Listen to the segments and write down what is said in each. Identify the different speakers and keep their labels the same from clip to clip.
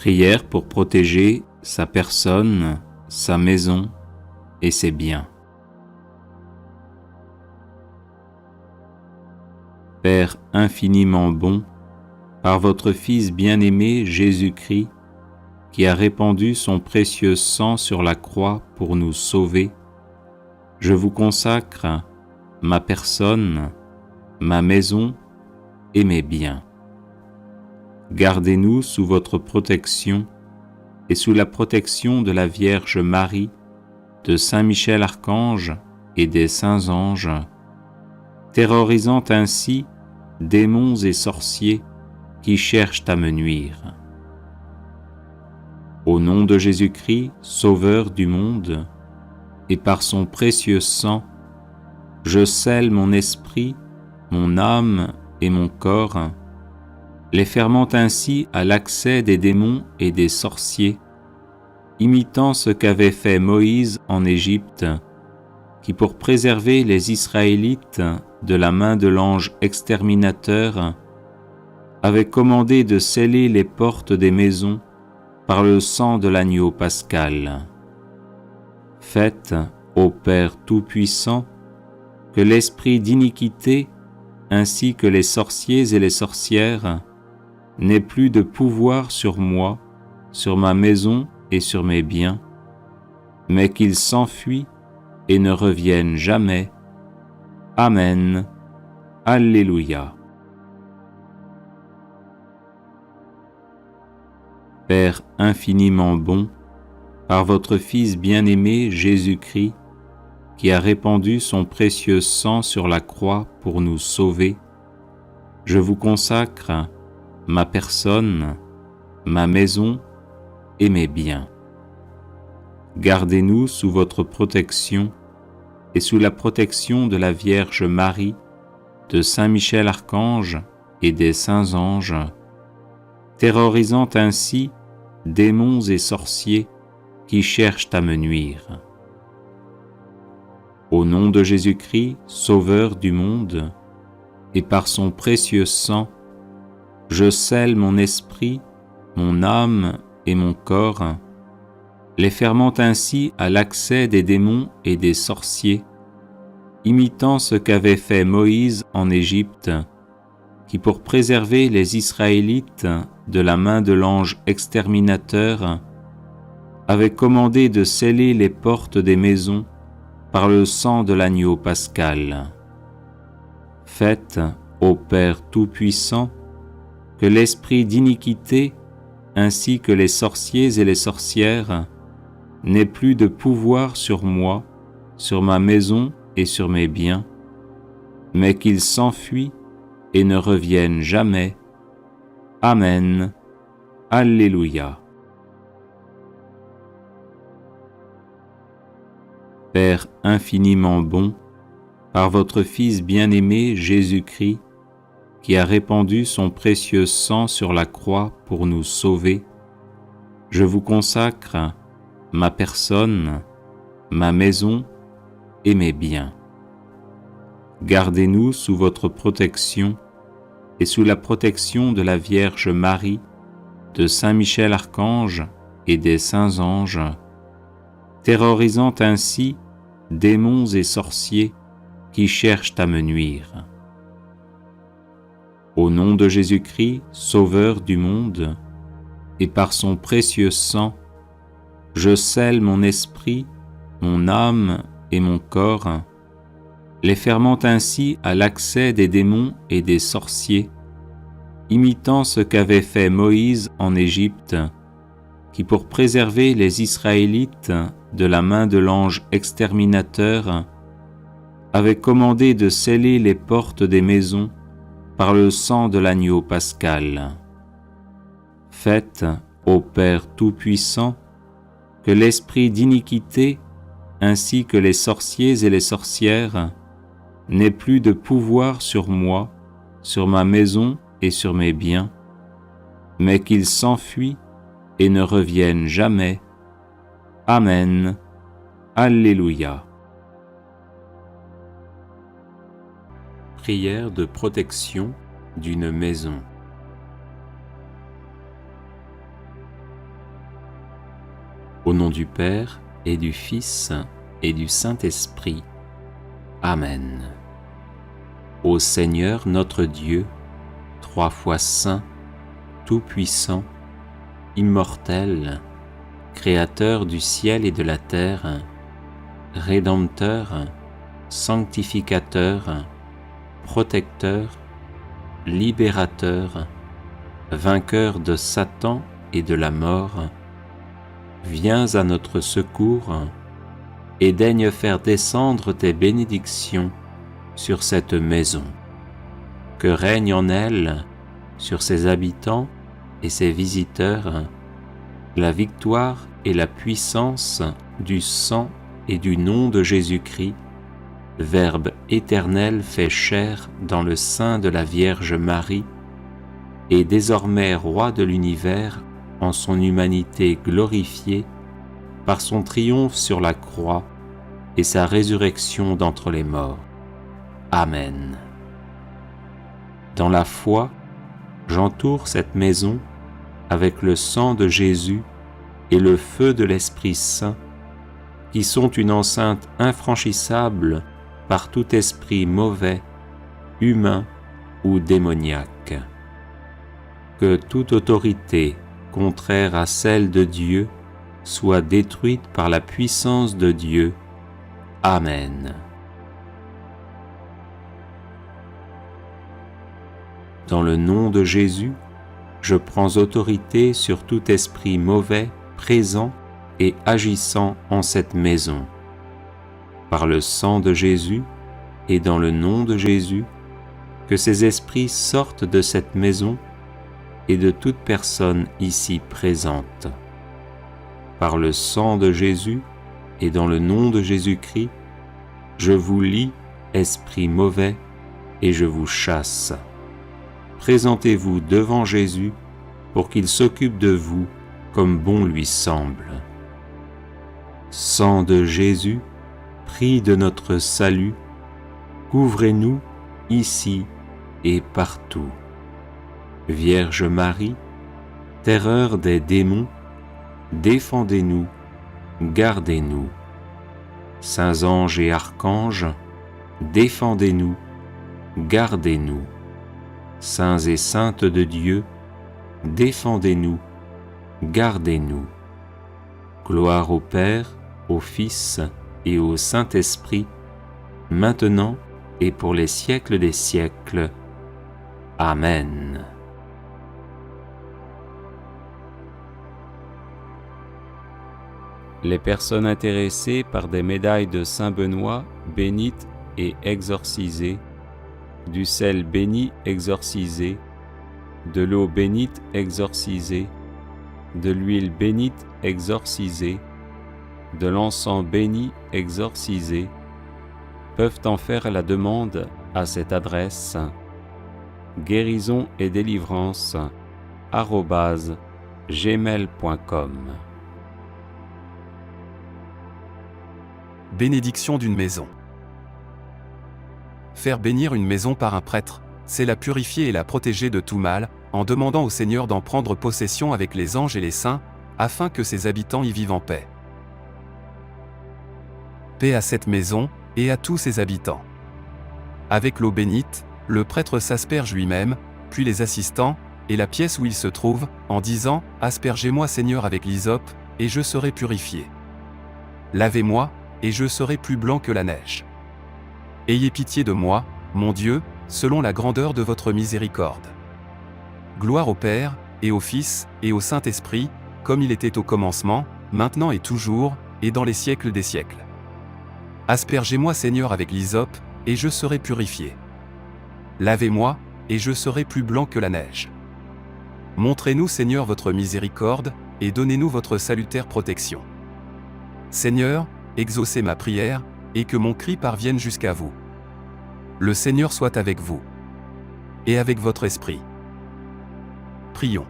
Speaker 1: Prière pour protéger sa personne, sa maison et ses biens. Père infiniment bon, par votre Fils bien-aimé Jésus-Christ, qui a répandu son précieux sang sur la croix pour nous sauver, je vous consacre ma personne, ma maison et mes biens. Gardez-nous sous votre protection et sous la protection de la Vierge Marie, de Saint Michel Archange et des saints anges, terrorisant ainsi démons et sorciers qui cherchent à me nuire. Au nom de Jésus-Christ, Sauveur du monde, et par son précieux sang, je scelle mon esprit, mon âme et mon corps, les fermant ainsi à l'accès des démons et des sorciers, imitant ce qu'avait fait Moïse en Égypte, qui pour préserver les Israélites de la main de l'ange exterminateur, avait commandé de sceller les portes des maisons par le sang de l'agneau pascal. Faites, ô Père Tout-Puissant, que l'esprit d'iniquité, ainsi que les sorciers et les sorcières, n'ait plus de pouvoir sur moi, sur ma maison et sur mes biens, mais qu'il s'enfuit et ne revienne jamais. Amen. Alléluia. Père infiniment bon, par votre Fils bien-aimé Jésus-Christ, qui a répandu son précieux sang sur la croix pour nous sauver, je vous consacre ma personne, ma maison et mes biens. Gardez-nous sous votre protection et sous la protection de la Vierge Marie, de Saint Michel Archange et des saints anges, terrorisant ainsi démons et sorciers qui cherchent à me nuire. Au nom de Jésus-Christ, Sauveur du monde, et par son précieux sang, je scelle mon esprit, mon âme et mon corps, les fermant ainsi à l'accès des démons et des sorciers, imitant ce qu'avait fait Moïse en Égypte, qui pour préserver les Israélites de la main de l'ange exterminateur, avait commandé de sceller les portes des maisons par le sang de l'agneau pascal. Faites, ô Père Tout-Puissant, que l'esprit d'iniquité, ainsi que les sorciers et les sorcières, n'ait plus de pouvoir sur moi, sur ma maison et sur mes biens, mais qu'il s'enfuit et ne revienne jamais. Amen. Alléluia. Père infiniment bon, par votre Fils bien-aimé Jésus-Christ, qui a répandu son précieux sang sur la croix pour nous sauver, je vous consacre ma personne, ma maison et mes biens. Gardez-nous sous votre protection et sous la protection de la Vierge Marie, de Saint Michel Archange et des saints anges, terrorisant ainsi démons et sorciers qui cherchent à me nuire. Au nom de Jésus-Christ, Sauveur du monde, et par son précieux sang, je scelle mon esprit, mon âme et mon corps, les fermant ainsi à l'accès des démons et des sorciers, imitant ce qu'avait fait Moïse en Égypte, qui pour préserver les Israélites de la main de l'ange exterminateur, avait commandé de sceller les portes des maisons par le sang de l'agneau pascal. Faites, ô Père Tout-Puissant, que l'esprit d'iniquité, ainsi que les sorciers et les sorcières, n'ait plus de pouvoir sur moi, sur ma maison et sur mes biens, mais qu'il s'enfuit et ne revienne jamais. Amen. Alléluia. Prière de protection d'une maison. Au nom du Père, et du Fils, et du Saint-Esprit. Amen. Ô Seigneur notre Dieu, trois fois saint, tout-puissant, immortel, Créateur du ciel et de la terre, Rédempteur, sanctificateur, protecteur, libérateur, vainqueur de Satan et de la mort, viens à notre secours et daigne faire descendre tes bénédictions sur cette maison, que règne en elle, sur ses habitants et ses visiteurs, la victoire et la puissance du sang et du nom de Jésus-Christ, Verbe éternel fait chair dans le sein de la Vierge Marie, et désormais roi de l'univers en son humanité glorifiée par son triomphe sur la croix et sa résurrection d'entre les morts. Amen. Dans la foi, j'entoure cette maison avec le sang de Jésus et le feu de l'Esprit Saint, qui sont une enceinte infranchissable par tout esprit mauvais, humain ou démoniaque. Que toute autorité contraire à celle de Dieu soit détruite par la puissance de Dieu. Amen. Dans le nom de Jésus, je prends autorité sur tout esprit mauvais présent et agissant en cette maison. Par le sang de Jésus et dans le nom de Jésus, que ces esprits sortent de cette maison et de toute personne ici présente. Par le sang de Jésus et dans le nom de Jésus-Christ, je vous lie, esprits mauvais, et je vous chasse. Présentez-vous devant Jésus pour qu'il s'occupe de vous comme bon lui semble. Sang de Jésus, prix de notre salut, couvrez-nous ici et partout. Vierge Marie, terreur des démons, défendez-nous, gardez-nous. Saints anges et archanges, défendez-nous, gardez-nous. Saints et saintes de Dieu, défendez-nous, gardez-nous. Gloire au Père, au Fils et au Saint-Esprit, maintenant et pour les siècles des siècles. Amen. Les personnes intéressées par des médailles de Saint-Benoît bénites et exorcisées, du sel béni exorcisé, de l'eau bénite exorcisée, de l'huile bénite exorcisée, de l'encens béni exorcisé, peuvent en faire la demande à cette adresse guérison et délivrance @gmail.com.
Speaker 2: Bénédiction d'une maison. Faire bénir une maison par un prêtre, c'est la purifier et la protéger de tout mal, en demandant au Seigneur d'en prendre possession avec les anges et les saints, afin que ses habitants y vivent en paix. Paix à cette maison, et à tous ses habitants. Avec l'eau bénite, le prêtre s'asperge lui-même, puis les assistants, et la pièce où il se trouve, en disant « Aspergez-moi Seigneur avec l'hysope, et je serai purifié. Lavez-moi, et je serai plus blanc que la neige. Ayez pitié de moi, mon Dieu, selon la grandeur de votre miséricorde. Gloire au Père, et au Fils, et au Saint-Esprit, comme il était au commencement, maintenant et toujours, et dans les siècles des siècles. Aspergez-moi Seigneur avec l'hysope, et je serai purifié. Lavez-moi, et je serai plus blanc que la neige. Montrez-nous Seigneur votre miséricorde, et donnez-nous votre salutaire protection. Seigneur, exaucez ma prière, et que mon cri parvienne jusqu'à vous. Le Seigneur soit avec vous. Et avec votre esprit. Prions.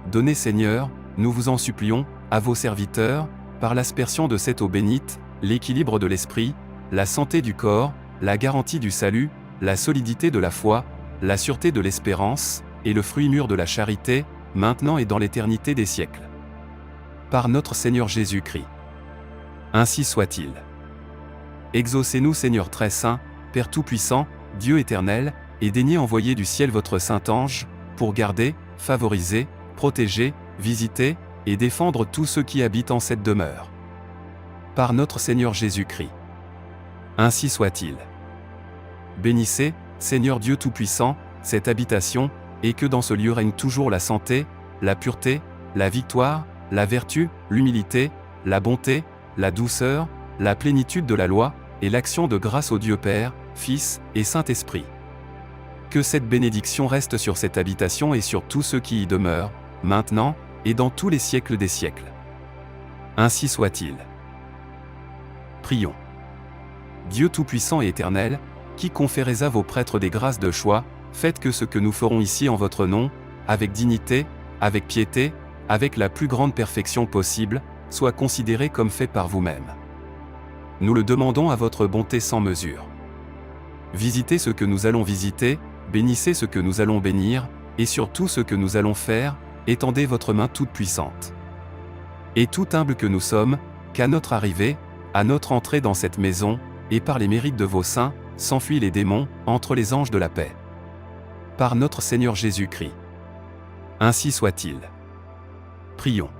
Speaker 2: Donnez Seigneur, nous vous en supplions, à vos serviteurs, par l'aspersion de cette eau bénite, l'équilibre de l'esprit, la santé du corps, la garantie du salut, la solidité de la foi, la sûreté de l'espérance, et le fruit mûr de la charité, maintenant et dans l'éternité des siècles. par notre Seigneur Jésus-Christ. Ainsi soit-il. Exaucez-nous Seigneur très saint, Père Tout-Puissant, Dieu éternel, et daignez envoyer du ciel votre Saint-Ange, pour garder, favoriser, protéger, visiter, et défendre tous ceux qui habitent en cette demeure. Par notre Seigneur Jésus-Christ. Ainsi soit-il. Bénissez, Seigneur Dieu Tout-Puissant, cette habitation, et que dans ce lieu règne toujours la santé, la pureté, la victoire, la vertu, l'humilité, la bonté, la douceur, la plénitude de la loi, et l'action de grâce au Dieu Père, Fils et Saint-Esprit. Que cette bénédiction reste sur cette habitation et sur tous ceux qui y demeurent, maintenant, et dans tous les siècles des siècles. Ainsi soit-il. Prions. Dieu Tout-Puissant et Éternel, qui conférez à vos prêtres des grâces de choix, faites que ce que nous ferons ici en votre nom, avec dignité, avec piété, avec la plus grande perfection possible, soit considéré comme fait par vous-même. Nous le demandons à votre bonté sans mesure. Visitez ce que nous allons visiter, bénissez ce que nous allons bénir, et surtout ce que nous allons faire, étendez votre main toute puissante. Et tout humble que nous sommes, qu'à notre arrivée, à notre entrée dans cette maison, et par les mérites de vos saints, s'enfuient les démons, entre les anges de la paix. Par notre Seigneur Jésus-Christ. Ainsi soit-il. Prions.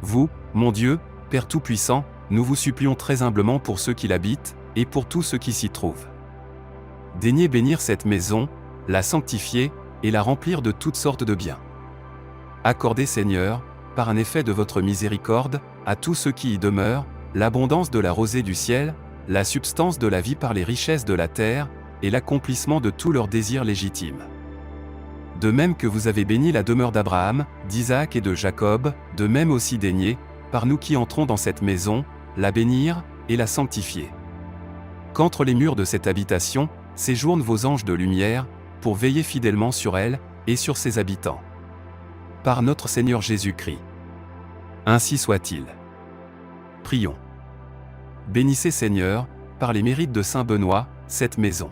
Speaker 2: Vous, mon Dieu, Père Tout-Puissant, nous vous supplions très humblement pour ceux qui l'habitent, et pour tous ceux qui s'y trouvent. Daignez bénir cette maison, la sanctifier, et la remplir de toutes sortes de biens. Accordez, Seigneur, par un effet de votre miséricorde, à tous ceux qui y demeurent, l'abondance de la rosée du ciel, la substance de la vie par les richesses de la terre, et l'accomplissement de tous leurs désirs légitimes. De même que vous avez béni la demeure d'Abraham, d'Isaac et de Jacob, de même aussi daignez, par nous qui entrons dans cette maison, la bénir, et la sanctifier. Qu'entre les murs de cette habitation, séjournent vos anges de lumière, pour veiller fidèlement sur elle, et sur ses habitants. Par notre Seigneur Jésus-Christ. Ainsi soit-il. Prions. Bénissez Seigneur, par les mérites de Saint Benoît, cette maison.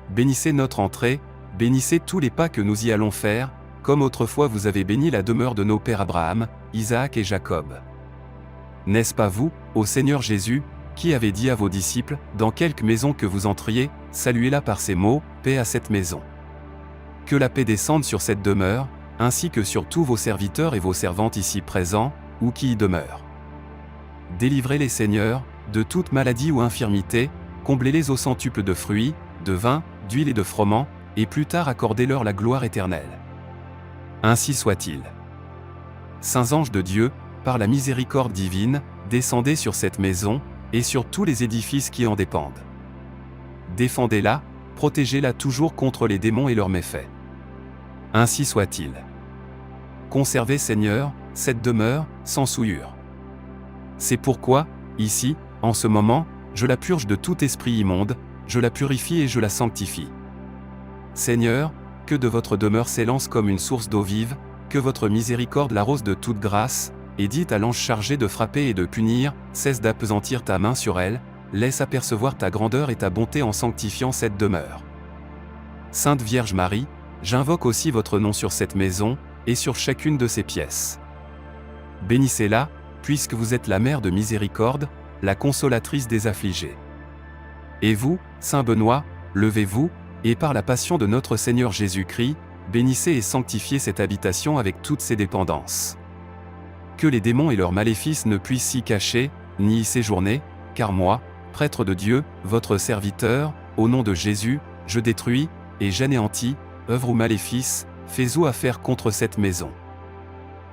Speaker 2: Bénissez notre entrée, bénissez tous les pas que nous y allons faire, comme autrefois vous avez béni la demeure de nos pères Abraham, Isaac et Jacob. N'est-ce pas vous, ô Seigneur Jésus, qui avez dit à vos disciples, dans quelque maison que vous entriez, saluez-la par ces mots, paix à cette maison. Que la paix descende sur cette demeure, ainsi que sur tous vos serviteurs et vos servantes ici présents, ou qui y demeurent. Délivrez-les Seigneur, de toute maladie ou infirmité, comblez-les au centuple de fruits, de vin, d'huile et de froment, et plus tard accordez-leur la gloire éternelle. Ainsi soit-il. Saints anges de Dieu, par la miséricorde divine, descendez sur cette maison, et sur tous les édifices qui en dépendent. Défendez-la, protégez-la toujours contre les démons et leurs méfaits. Ainsi soit-il. Conservez Seigneur, cette demeure, sans souillure. C'est pourquoi, ici, en ce moment, je la purge de tout esprit immonde, je la purifie et je la sanctifie. Seigneur, que de votre demeure s'élance comme une source d'eau vive, que votre miséricorde l'arrose de toute grâce, et dites à l'ange chargé de frapper et de punir, cesse d'appesantir ta main sur elle, laisse apercevoir ta grandeur et ta bonté en sanctifiant cette demeure. Sainte Vierge Marie, j'invoque aussi votre nom sur cette maison, et sur chacune de ses pièces. Bénissez-la, puisque vous êtes la mère de miséricorde, la consolatrice des affligés. Et vous, Saint Benoît, levez-vous, et par la passion de notre Seigneur Jésus-Christ, bénissez et sanctifiez cette habitation avec toutes ses dépendances. Que les démons et leurs maléfices ne puissent s'y cacher, ni y séjourner, car moi, prêtre de Dieu, votre serviteur, au nom de Jésus, je détruis, et j'anéantis, œuvre ou maléfice, fais-ou affaire contre cette maison.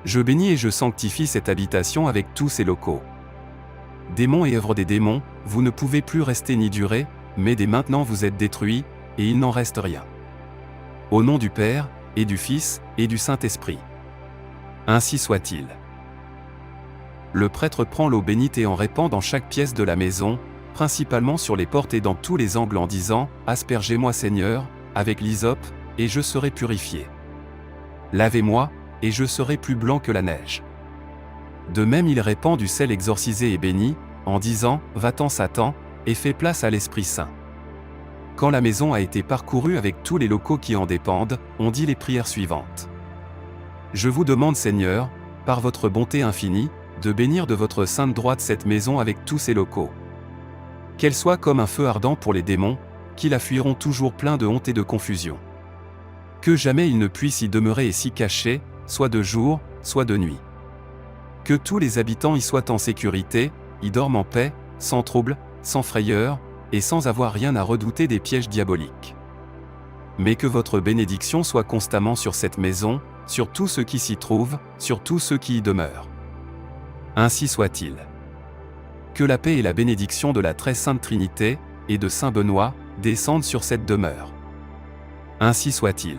Speaker 2: Je bénis et je sanctifie cette habitation avec tous ses locaux. Démons et œuvres des démons, vous ne pouvez plus rester ni durer, mais dès maintenant vous êtes détruits, et il n'en reste rien. Au nom du Père, et du Fils, et du Saint-Esprit. Ainsi soit-il. Le prêtre prend l'eau bénite et en répand dans chaque pièce de la maison, principalement sur les portes et dans tous les angles en disant « Aspergez-moi Seigneur, avec l'hysope, et je serai purifié. Lavez-moi, et je serai plus blanc que la neige. » De même il répand du sel exorcisé et béni, en disant « Va-t'en Satan, et fais place à l'Esprit Saint. » Quand la maison a été parcourue avec tous les locaux qui en dépendent, on dit les prières suivantes. Je vous demande Seigneur, par votre bonté infinie, de bénir de votre sainte droite cette maison avec tous ses locaux. Qu'elle soit comme un feu ardent pour les démons, qui la fuiront toujours pleins de honte et de confusion. Que jamais il ne puisse y demeurer et s'y cacher, soit de jour, soit de nuit. Que tous les habitants y soient en sécurité, y dorment en paix, sans trouble, sans frayeur, et sans avoir rien à redouter des pièges diaboliques. Mais que votre bénédiction soit constamment sur cette maison, sur tous ceux qui s'y trouvent, sur tous ceux qui y demeurent. Ainsi soit-il. Que la paix et la bénédiction de la très sainte Trinité, et de Saint Benoît, descendent sur cette demeure. Ainsi soit-il.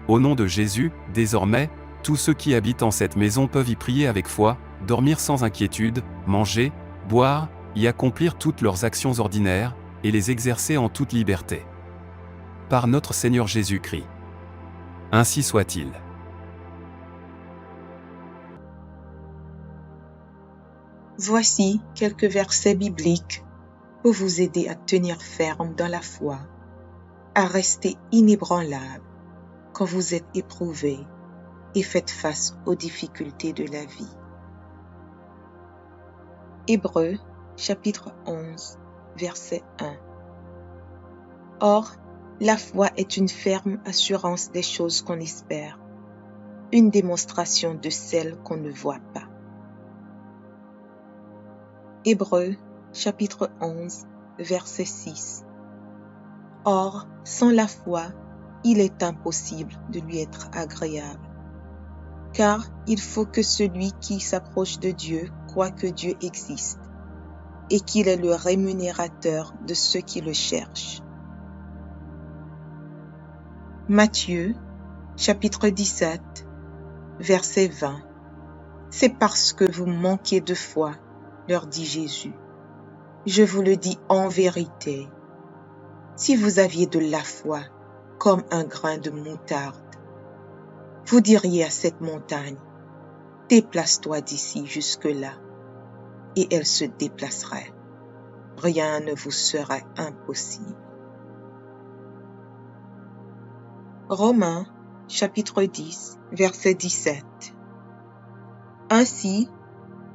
Speaker 2: Au nom de Jésus, désormais, tous ceux qui habitent en cette maison peuvent y prier avec foi, dormir sans inquiétude, manger, boire, y accomplir toutes leurs actions ordinaires, et les exercer en toute liberté. Par notre Seigneur Jésus-Christ. Ainsi soit-il.
Speaker 3: Voici quelques versets bibliques pour vous aider à tenir ferme dans la foi, à rester inébranlable quand vous êtes éprouvé et faites face aux difficultés de la vie. Hébreux, chapitre 11, verset 1. Or, la foi est une ferme assurance des choses qu'on espère, une démonstration de celles qu'on ne voit pas. Hébreux, chapitre 11, verset 6. Or, sans la foi, il est impossible de lui être agréable, car il faut que celui qui s'approche de Dieu croit que Dieu existe et qu'il est le rémunérateur de ceux qui le cherchent. Matthieu, chapitre 17, verset 20. C'est parce que vous manquez de foi, leur dit Jésus. Je vous le dis en vérité, si vous aviez de la foi comme un grain de moutarde, vous diriez à cette montagne, déplace-toi d'ici jusque-là, et elle se déplacerait. Rien ne vous serait impossible. Romains, chapitre 10, verset 17. Ainsi,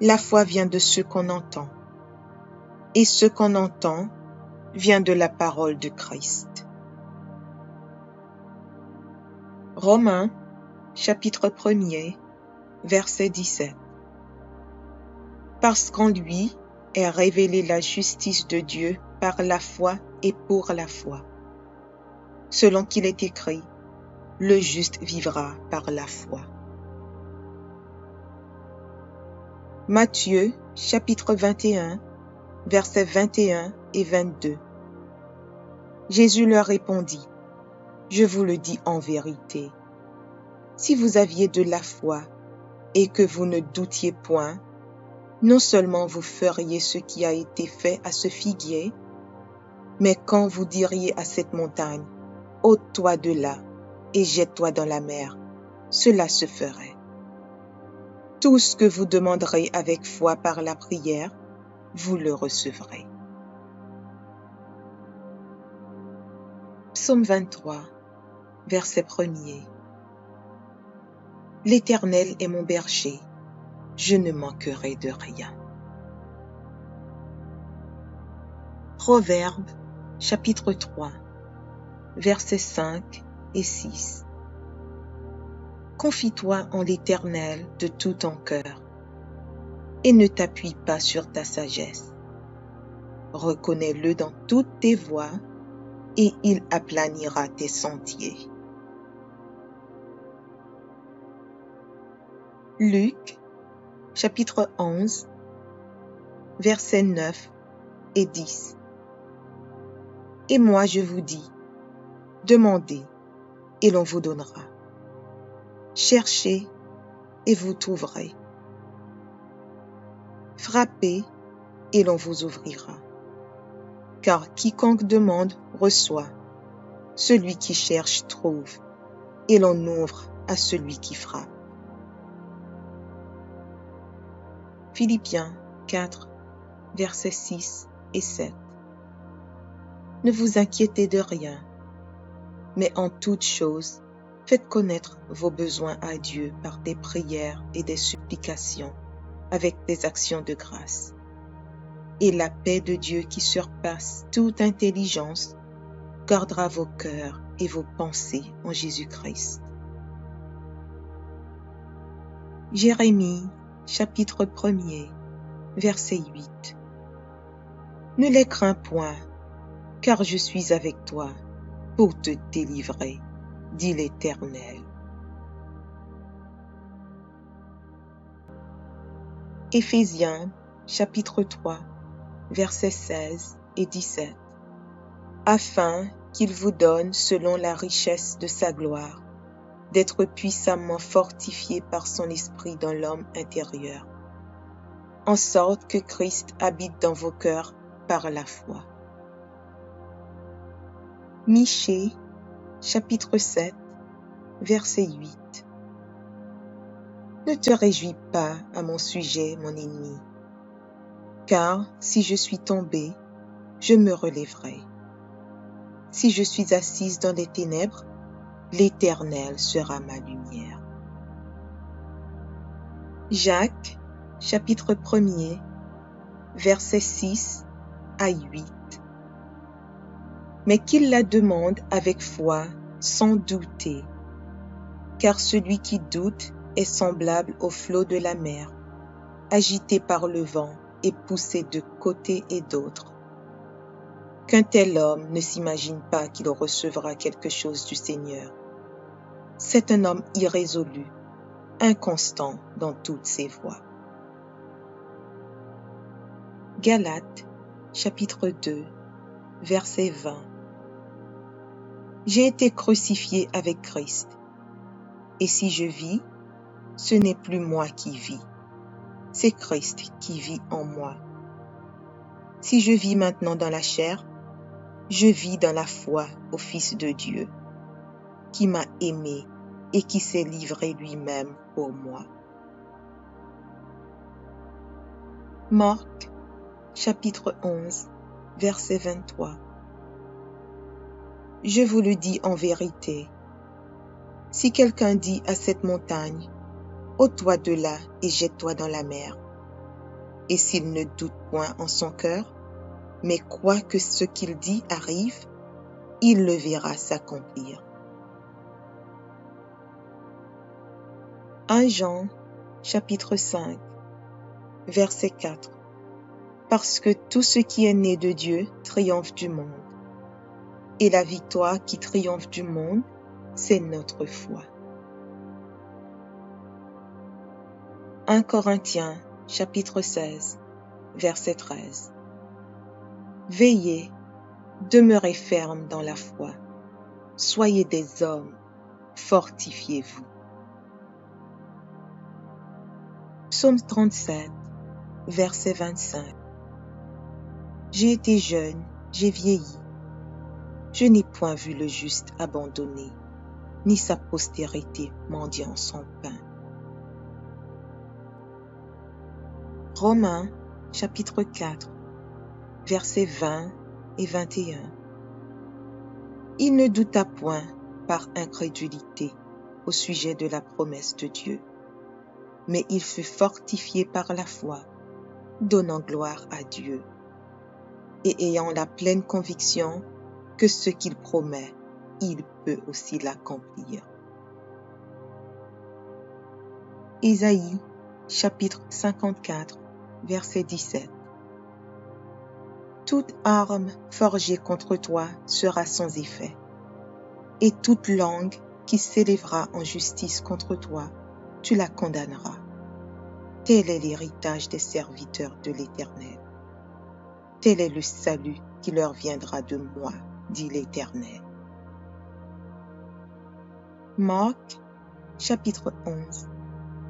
Speaker 3: la foi vient de ce qu'on entend, et ce qu'on entend vient de la parole de Christ. Romains, chapitre 1er, verset 17. Parce qu'en lui est révélée la justice de Dieu par la foi et pour la foi. Selon qu'il est écrit, le juste vivra par la foi. Matthieu, chapitre 21, versets 21 et 22. Jésus leur répondit, je vous le dis en vérité, si vous aviez de la foi et que vous ne doutiez point, non seulement vous feriez ce qui a été fait à ce figuier, mais quand vous diriez à cette montagne, ôte-toi de là et jette-toi dans la mer, cela se ferait. Tout ce que vous demanderez avec foi par la prière, vous le recevrez. Psaume 23, verset 1er. L'Éternel est mon berger, je ne manquerai de rien. Proverbes, chapitre 3, versets 5 et 6. Confie-toi en l'Éternel de tout ton cœur, et ne t'appuie pas sur ta sagesse. Reconnais-le dans toutes tes voies, et il aplanira tes sentiers. Luc, chapitre 11, versets 9 et 10. Et moi je vous dis, demandez, et l'on vous donnera. Cherchez, et vous trouverez. Frappez, et l'on vous ouvrira. Car quiconque demande reçoit, celui qui cherche trouve, et l'on ouvre à celui qui frappe. Philippiens 4, versets 6 et 7. Ne vous inquiétez de rien, mais en toute chose, Faites connaître vos besoins à Dieu par des prières et des supplications, avec des actions de grâce. Et la paix de Dieu qui surpasse toute intelligence gardera vos cœurs et vos pensées en Jésus-Christ. Jérémie, chapitre 1er, verset 8. Ne les crains point, car je suis avec toi pour te délivrer, dit l'Éternel. Éphésiens, chapitre 3, versets 16 et 17. Afin qu'il vous donne, selon la richesse de sa gloire, d'être puissamment fortifié par son esprit dans l'homme intérieur, en sorte que Christ habite dans vos cœurs par la foi. Michée, chapitre 7, verset 8. Ne te réjouis pas à mon sujet, mon ennemi, car si je suis tombé, je me relèverai. Si je suis assise dans les ténèbres, l'Éternel sera ma lumière. Jacques, chapitre 1er, versets 6 à 8. Mais qu'il la demande avec foi, sans douter, car celui qui doute est semblable au flot de la mer, agité par le vent et poussé de côté et d'autre. Qu'un tel homme ne s'imagine pas qu'il recevra quelque chose du Seigneur. C'est un homme irrésolu, inconstant dans toutes ses voies. Galates, chapitre 2, verset 20. J'ai été crucifié avec Christ, et si je vis, ce n'est plus moi qui vis, c'est Christ qui vit en moi. Si je vis maintenant dans la chair, je vis dans la foi au Fils de Dieu, qui m'a aimé et qui s'est livré lui-même pour moi. Marc, chapitre 11, verset 23. Je vous le dis en vérité, si quelqu'un dit à cette montagne, ôte-toi de là et jette-toi dans la mer, et s'il ne doute point en son cœur, mais croit que ce qu'il dit arrive, il le verra s'accomplir. 1 Jean, chapitre 5, verset 4. Parce que tout ce qui est né de Dieu triomphe du monde. Et la victoire qui triomphe du monde, c'est notre foi. 1 Corinthiens, chapitre 16, verset 13. Veillez, demeurez fermes dans la foi. Soyez des hommes, fortifiez-vous. Psaume 37, verset 25. J'ai été jeune, j'ai vieilli. Je n'ai point vu le juste abandonné, ni sa postérité mendiant son pain. Romains, chapitre 4, versets 20 et 21. Il ne douta point par incrédulité au sujet de la promesse de Dieu, mais il fut fortifié par la foi, donnant gloire à Dieu, et ayant la pleine conviction que ce qu'il promet, il peut aussi l'accomplir. Isaïe, chapitre 54, verset 17. Toute arme forgée contre toi sera sans effet, et toute langue qui s'élèvera en justice contre toi, tu la condamneras. Tel est l'héritage des serviteurs de l'Éternel. Tel est le salut qui leur viendra de moi, dit l'Éternel. Marc, chapitre 11,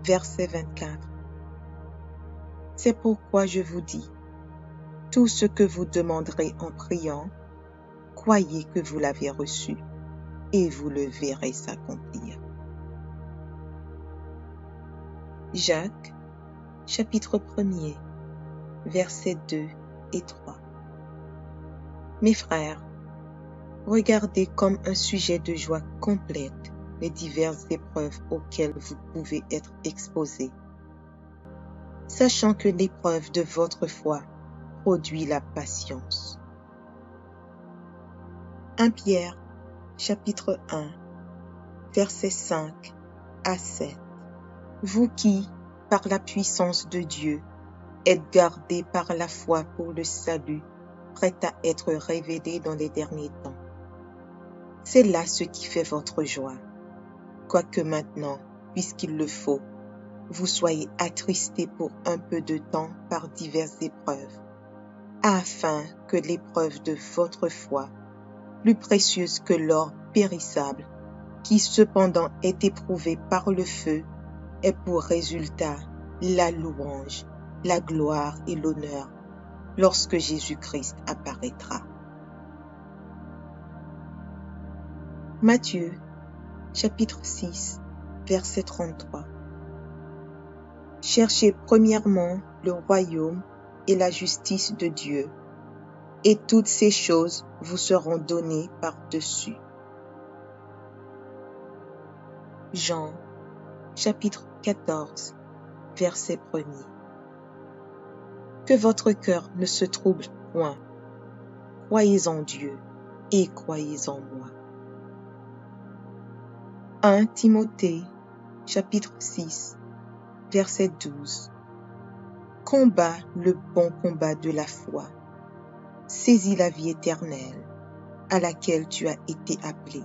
Speaker 3: verset 24. C'est pourquoi je vous dis, tout ce que vous demanderez en priant, croyez que vous l'avez reçu, et vous le verrez s'accomplir. Jacques, chapitre 1er, versets 2 et 3. Mes frères, regardez comme un sujet de joie complète les diverses épreuves auxquelles vous pouvez être exposés, sachant que l'épreuve de votre foi produit la patience. 1 Pierre, chapitre 1, versets 5 à 7. Vous qui, par la puissance de Dieu, êtes gardés par la foi pour le salut, prêt à être révélé dans les derniers temps. C'est là ce qui fait votre joie, quoique maintenant, puisqu'il le faut, vous soyez attristés pour un peu de temps par diverses épreuves, afin que l'épreuve de votre foi, plus précieuse que l'or périssable, qui cependant est éprouvé par le feu, ait pour résultat la louange, la gloire et l'honneur lorsque Jésus-Christ apparaîtra. Matthieu, chapitre 6, verset 33. Cherchez premièrement le royaume et la justice de Dieu, et toutes ces choses vous seront données par-dessus. Jean, chapitre 14, verset 1er. Que votre cœur ne se trouble point. Croyez en Dieu et croyez en moi. 1 Timothée, chapitre 6, verset 12. Combat le bon combat de la foi. Saisis la vie éternelle, à laquelle tu as été appelé,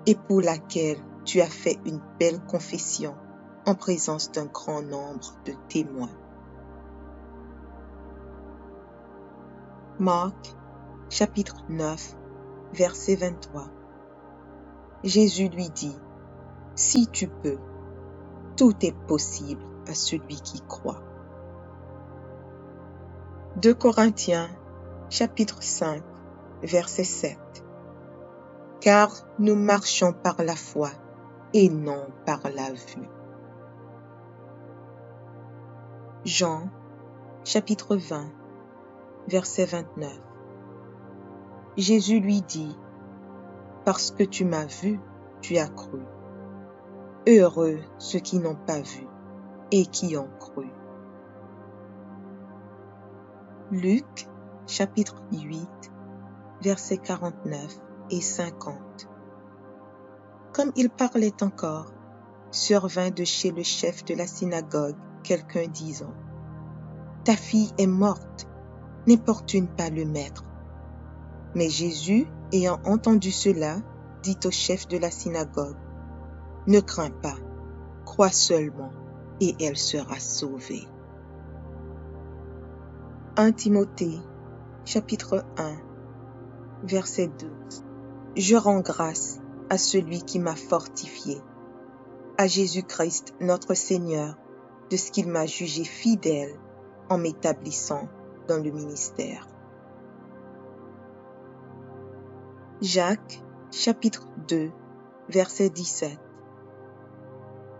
Speaker 3: et pour laquelle tu as fait une belle confession en présence d'un grand nombre de témoins. Marc, chapitre 9, verset 23. Jésus lui dit, « Si tu peux, tout est possible à celui qui croit. » 2 Corinthiens, chapitre 5, verset 7. Car nous marchons par la foi et non par la vue. Jean, chapitre 20, verset 29. Jésus lui dit, « Parce que tu m'as vu, tu as cru. Heureux ceux qui n'ont pas vu et qui ont cru. » Luc, chapitre 8, versets 49 et 50. Comme il parlait encore, survint de chez le chef de la synagogue quelqu'un disant, « Ta fille est morte, n'importune pas le maître. » Mais Jésus, ayant entendu cela, dit au chef de la synagogue, « Ne crains pas, crois seulement, et elle sera sauvée. » 1 Timothée, chapitre 1, verset 12. Je rends grâce à celui qui m'a fortifié, à Jésus-Christ notre Seigneur, de ce qu'il m'a jugé fidèle en m'établissant dans le ministère. Jacques, chapitre 2, verset 17.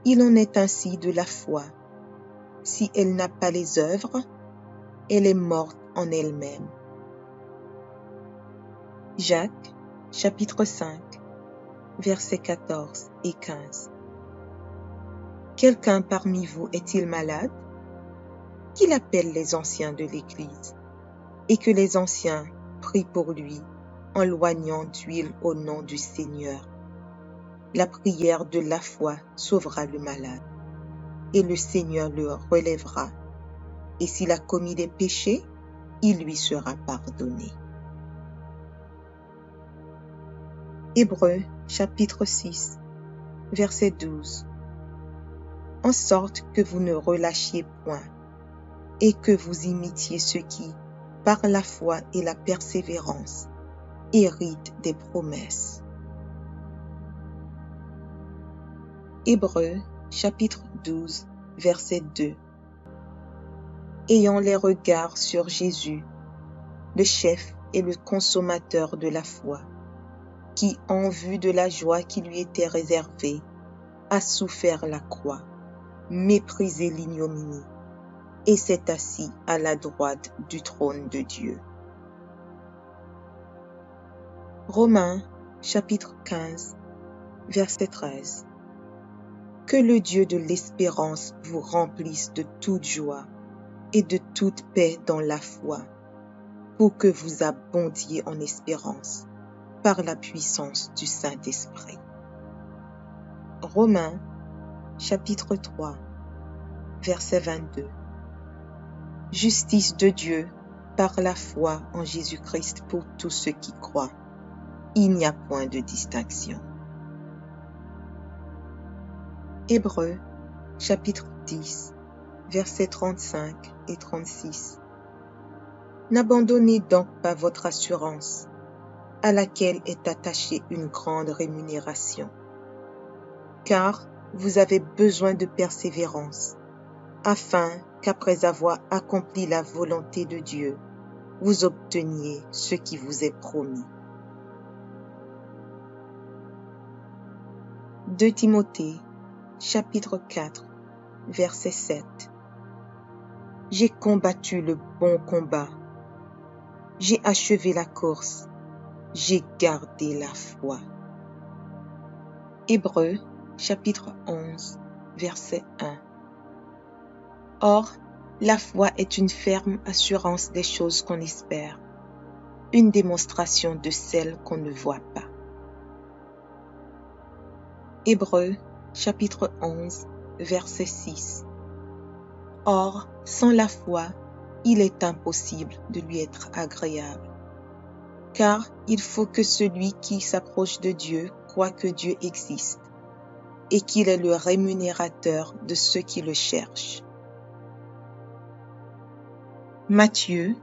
Speaker 3: Il en est ainsi de la foi. Si elle n'a pas les œuvres, elle est morte en elle-même. Jacques, chapitre 5, versets 14 et 15. Quelqu'un parmi vous est-il malade? Qu'il appelle les anciens de l'Église, et que les anciens prient pour lui en loignant d'huile au nom du Seigneur. La prière de la foi sauvera le malade, et le Seigneur le relèvera. Et s'il a commis des péchés, il lui sera pardonné. Hébreux, chapitre 6, verset 12. En sorte que vous ne relâchiez point, et que vous imitiez ceux qui, par la foi et la persévérance, héritent des promesses. Hébreux, chapitre 12, verset 2. Ayant les regards sur Jésus, le chef et le consommateur de la foi, qui, en vue de la joie qui lui était réservée, a souffert la croix, méprisé l'ignominie, et s'est assis à la droite du trône de Dieu. Romains, chapitre 15, verset 13. Que le Dieu de l'espérance vous remplisse de toute joie et de toute paix dans la foi, pour que vous abondiez en espérance par la puissance du Saint-Esprit. Romains, chapitre 3, verset 22. Justice de Dieu par la foi en Jésus-Christ pour tous ceux qui croient. Il n'y a point de distinction. Hébreux, chapitre 10, versets 35 et 36. N'abandonnez donc pas votre assurance, à laquelle est attachée une grande rémunération, car vous avez besoin de persévérance, afin qu'après avoir accompli la volonté de Dieu, vous obteniez ce qui vous est promis. 2 Timothée, chapitre 4, verset 7. J'ai combattu le bon combat, j'ai achevé la course, j'ai gardé la foi. Hébreux, chapitre 11, verset 1. Or, la foi est une ferme assurance des choses qu'on espère, une démonstration de celles qu'on ne voit pas. Hébreux, chapitre 11, verset 6. Or, sans la foi, il est impossible de lui être agréable, car il faut que celui qui s'approche de Dieu croit que Dieu existe et qu'il est le rémunérateur de ceux qui le cherchent. Matthieu,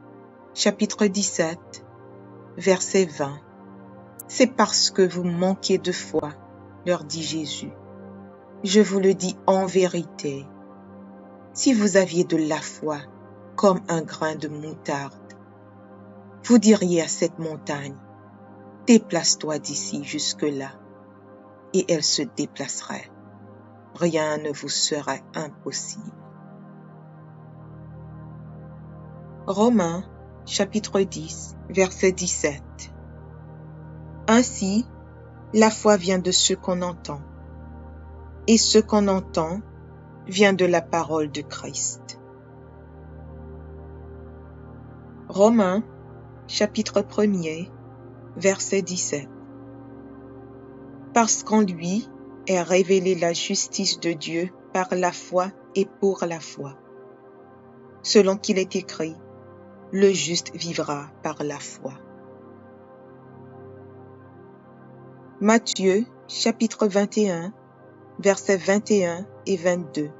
Speaker 3: chapitre 17, verset 20. C'est parce que vous manquez de foi, leur dit Jésus. Je vous le dis en vérité, si vous aviez de la foi comme un grain de moutarde, vous diriez à cette montagne, déplace-toi d'ici jusque-là, et elle se déplacerait. Rien ne vous serait impossible. Romains, chapitre 10, verset 17. Ainsi, la foi vient de ce qu'on entend, et ce qu'on entend vient de la parole de Christ. Romains, chapitre 1er, verset 17. Parce qu'en lui est révélée la justice de Dieu par la foi et pour la foi. Selon qu'il est écrit, le juste vivra par la foi. Matthieu, chapitre 21, versets 21 et 22.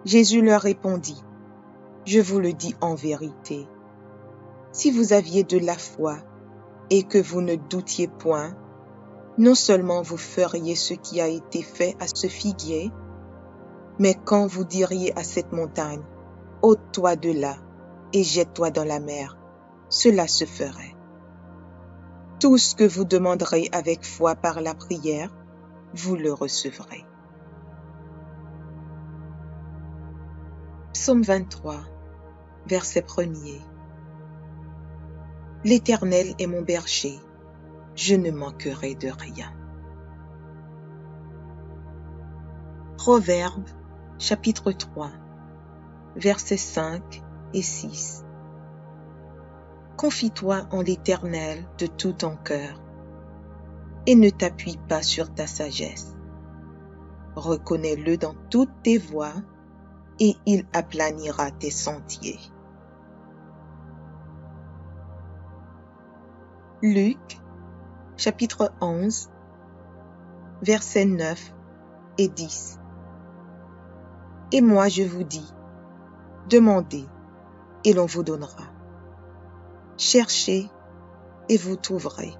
Speaker 3: Jésus leur répondit, je vous le dis en vérité, si vous aviez de la foi et que vous ne doutiez point, non seulement vous feriez ce qui a été fait à ce figuier, mais quand vous diriez à cette montagne, ôte-toi de là et jette-toi dans la mer, cela se ferait. Tout ce que vous demanderez avec foi par la prière, vous le recevrez. Psaume 23, verset 1er. L'Éternel est mon berger, je ne manquerai de rien. Proverbes, chapitre 3, versets 5 et 6. Confie-toi en l'Éternel de tout ton cœur, et ne t'appuie pas sur ta sagesse. Reconnais-le dans toutes tes voies, et il aplanira tes sentiers. Luc, chapitre 11, versets 9 et 10. Et moi je vous dis, demandez, et l'on vous donnera. Cherchez, et vous trouverez.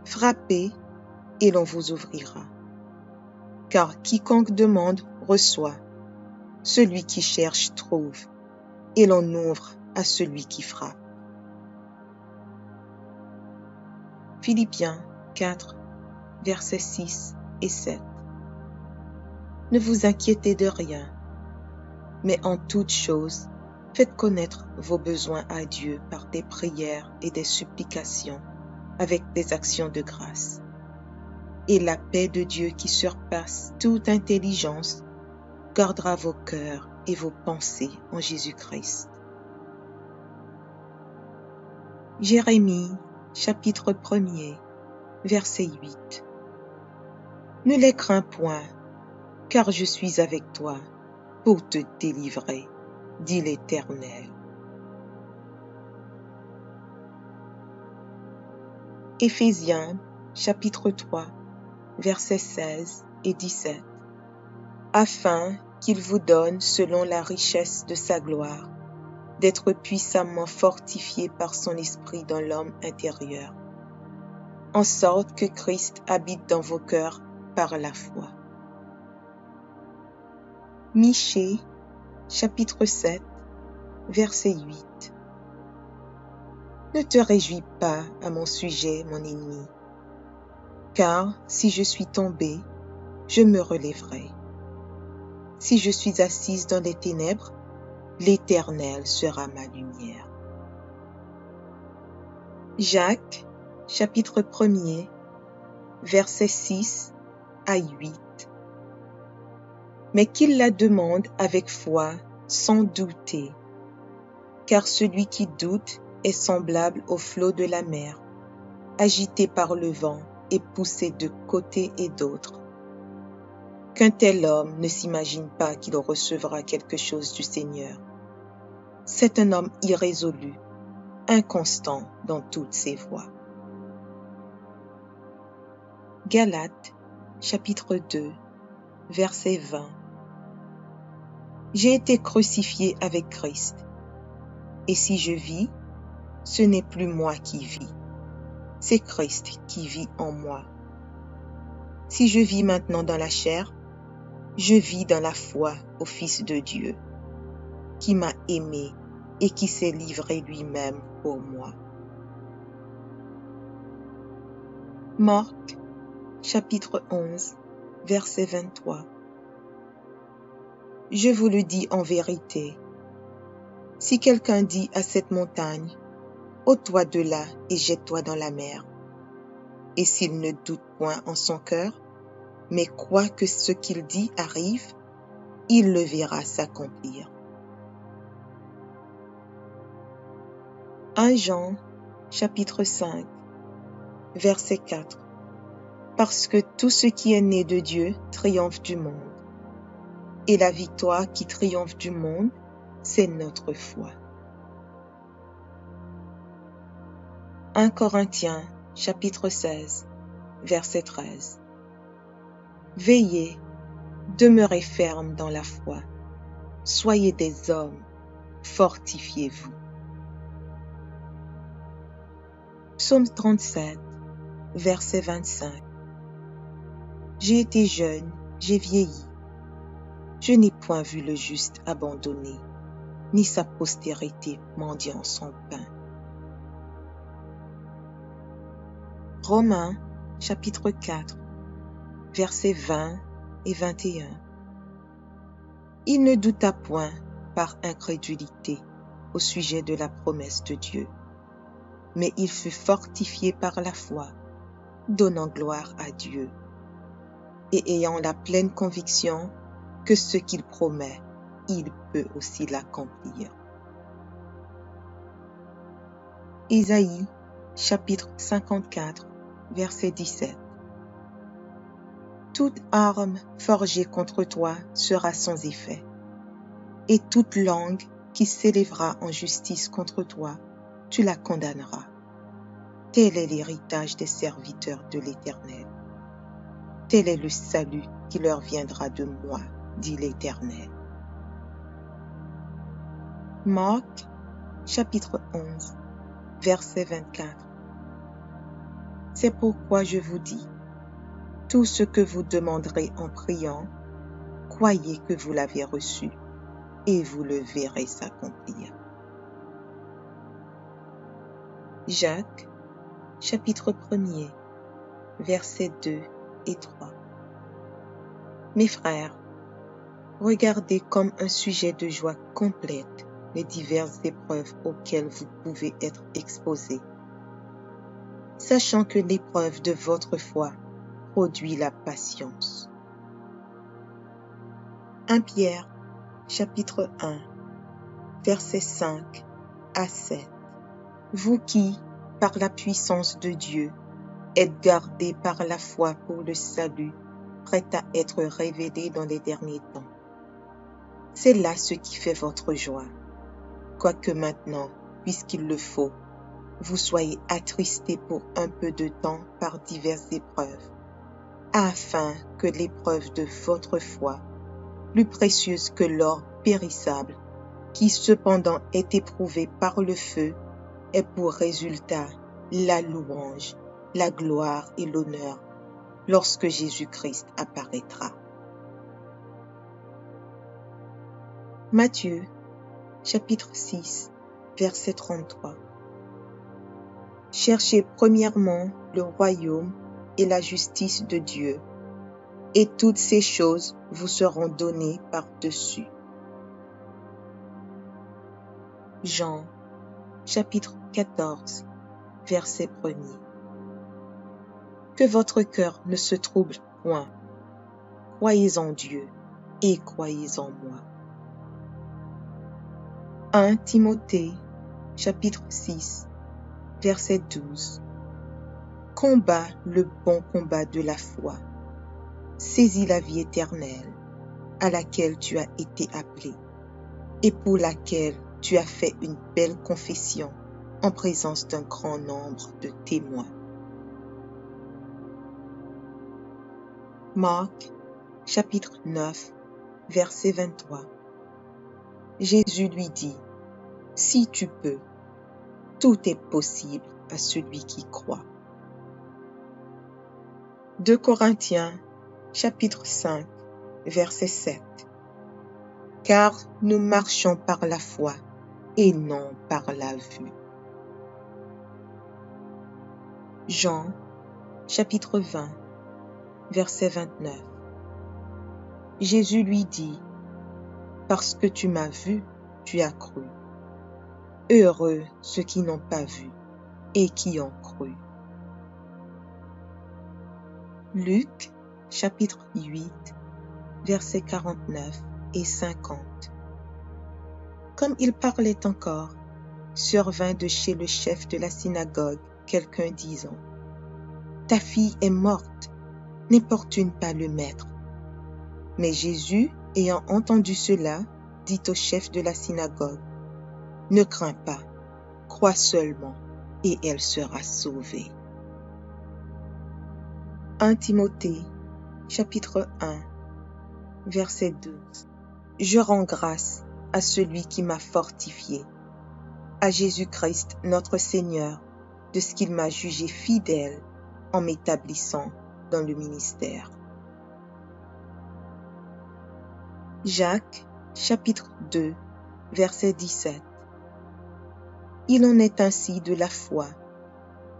Speaker 3: Frappez, et l'on vous ouvrira. Car quiconque demande reçoit, celui qui cherche trouve, et l'on ouvre à celui qui frappe. Philippiens 4, versets 6 et 7. Ne vous inquiétez de rien, mais en toute chose, faites connaître vos besoins à Dieu par des prières et des supplications, avec des actions de grâce. et la paix de Dieu qui surpasse toute intelligence gardera vos cœurs et vos pensées en Jésus-Christ. Jérémie, chapitre 1er, verset 8. Ne les crains point, car je suis avec toi pour te délivrer, dit l'Éternel. Éphésiens, chapitre 3, versets 16 et 17. Afin qu'il vous donne, selon la richesse de sa gloire, d'être puissamment fortifié par son esprit dans l'homme intérieur, en sorte que Christ habite dans vos cœurs par la foi. Michée, chapitre 7, verset 8. Ne te réjouis pas à mon sujet, mon ennemi, car si je suis tombé, je me relèverai. Si je suis assise dans les ténèbres, l'Éternel sera ma lumière. Jacques, chapitre 1er, versets 6 à 8. Mais qu'il la demande avec foi, sans douter, car celui qui doute est semblable au flot de la mer, agité par le vent et poussé de côté et d'autre. Qu'un tel homme ne s'imagine pas qu'il recevra quelque chose du Seigneur. C'est un homme irrésolu, inconstant dans toutes ses voies. Galates, chapitre 2, verset 20. J'ai été crucifié avec Christ, et si je vis, ce n'est plus moi qui vis, c'est Christ qui vit en moi. Si je vis maintenant dans la chair, je vis dans la foi au Fils de Dieu, qui m'a aimé et qui s'est livré lui-même pour moi. Marc, chapitre 11, verset 23. Je vous le dis en vérité, si quelqu'un dit à cette montagne, ôte-toi de là et jette-toi dans la mer, et s'il ne doute point en son cœur, mais croit que ce qu'il dit arrive, il le verra s'accomplir. 1 Jean, chapitre 5, verset 4. Parce que tout ce qui est né de Dieu triomphe du monde. Et la victoire qui triomphe du monde, c'est notre foi. 1 Corinthiens, chapitre 16, verset 13. Veillez, demeurez fermes dans la foi. Soyez des hommes, fortifiez-vous. Psaume 37, verset 25. J'ai été jeune, j'ai vieilli. Je n'ai point vu le juste abandonné, ni sa postérité mendiant son pain. Romains, chapitre 4, versets 20 et 21. Il ne douta point par incrédulité au sujet de la promesse de Dieu, mais il fut fortifié par la foi, donnant gloire à Dieu, et ayant la pleine conviction que ce qu'il promet, il peut aussi l'accomplir. Isaïe, chapitre 54, verset 17. Toute arme forgée contre toi sera sans effet, et toute langue qui s'élèvera en justice contre toi, tu la condamneras. Tel est l'héritage des serviteurs de l'Éternel. Tel est le salut qui leur viendra de moi, dit l'Éternel. Marc, chapitre 11, verset 24. C'est pourquoi je vous dis, tout ce que vous demanderez en priant, croyez que vous l'avez reçu, et vous le verrez s'accomplir. Jacques, chapitre 1er, versets 2 et 3. Mes frères, regardez comme un sujet de joie complète les diverses épreuves auxquelles vous pouvez être exposés, sachant que l'épreuve de votre foi produit la patience. 1 Pierre, chapitre 1, versets 5 à 7. Vous qui, par la puissance de Dieu, êtes gardés par la foi pour le salut, prêt à être révélé dans les derniers temps. C'est là ce qui fait votre joie. Quoique maintenant, puisqu'il le faut, vous soyez attristés pour un peu de temps par diverses épreuves, afin que l'épreuve de votre foi, plus précieuse que l'or périssable, qui cependant est éprouvé par le feu, ait pour résultat la louange, la gloire et l'honneur lorsque Jésus-Christ apparaîtra. Matthieu, chapitre 6, verset 33. Cherchez premièrement le royaume et la justice de Dieu, et toutes ces choses vous seront données par-dessus. Jean, chapitre 14, verset 1er. Que votre cœur ne se trouble point. Croyez en Dieu et croyez en moi. 1 Timothée, chapitre 6, verset 12. Combat le bon combat de la foi. Saisis la vie éternelle, à laquelle tu as été appelé, et pour laquelle tu as fait une belle confession en présence d'un grand nombre de témoins. Marc, chapitre 9, verset 23. Jésus lui dit, « Si tu peux, tout est possible à celui qui croit. » 2 Corinthiens, chapitre 5, verset 7. Car nous marchons par la foi et non par la vue. Jean, chapitre 20, verset 29. Jésus lui dit, « Parce que tu m'as vu, tu as cru. Heureux ceux qui n'ont pas vu et qui ont cru. » Luc, chapitre 8, versets 49 et 50. Comme il parlait encore, survint de chez le chef de la synagogue quelqu'un disant, « Ta fille est morte, n'importune pas le maître. » Mais Jésus, ayant entendu cela, dit au chef de la synagogue, « Ne crains pas, crois seulement, et elle sera sauvée. » 1 Timothée, chapitre 1, verset 12. Je rends grâce à celui qui m'a fortifié, à Jésus-Christ notre Seigneur, de ce qu'il m'a jugé fidèle en m'établissant dans le ministère. Jacques, chapitre 2, verset 17. Il en est ainsi de la foi.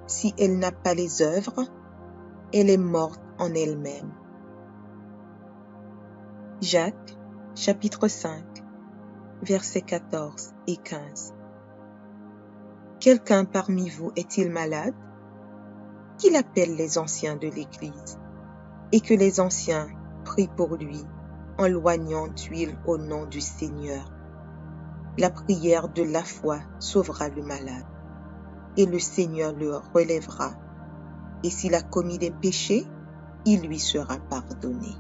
Speaker 3: Si elle n'a pas les œuvres, elle est morte en elle-même. Jacques, chapitre 5, versets 14 et 15. Quelqu'un parmi vous est-il malade? Qu'il appelle les anciens de l'Église, et que les anciens prient pour lui, en loignant d'huile au nom du Seigneur. La prière de la foi sauvera le malade, et le Seigneur le relèvera. Et s'il a commis des péchés, il lui sera pardonné.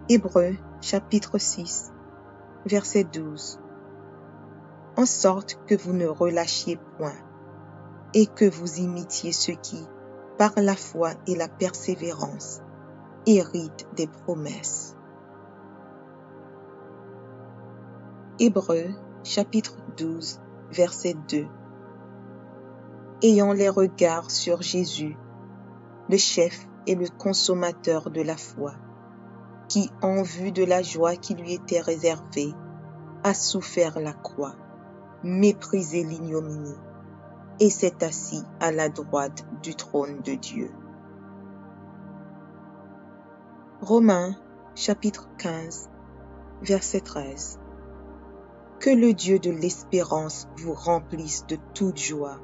Speaker 3: Hébreux, chapitre 6, verset 12. En sorte que vous ne relâchiez point, et que vous imitiez ceux qui, par la foi et la persévérance, héritent des promesses. Hébreux, chapitre 12, verset 2. Ayant les regards sur Jésus, le chef et le consommateur de la foi, qui, en vue de la joie qui lui était réservée, a souffert la croix, méprisé l'ignominie, et s'est assis à la droite du trône de Dieu. Romains, chapitre 15, verset 13. Que le Dieu de l'espérance vous remplisse de toute joie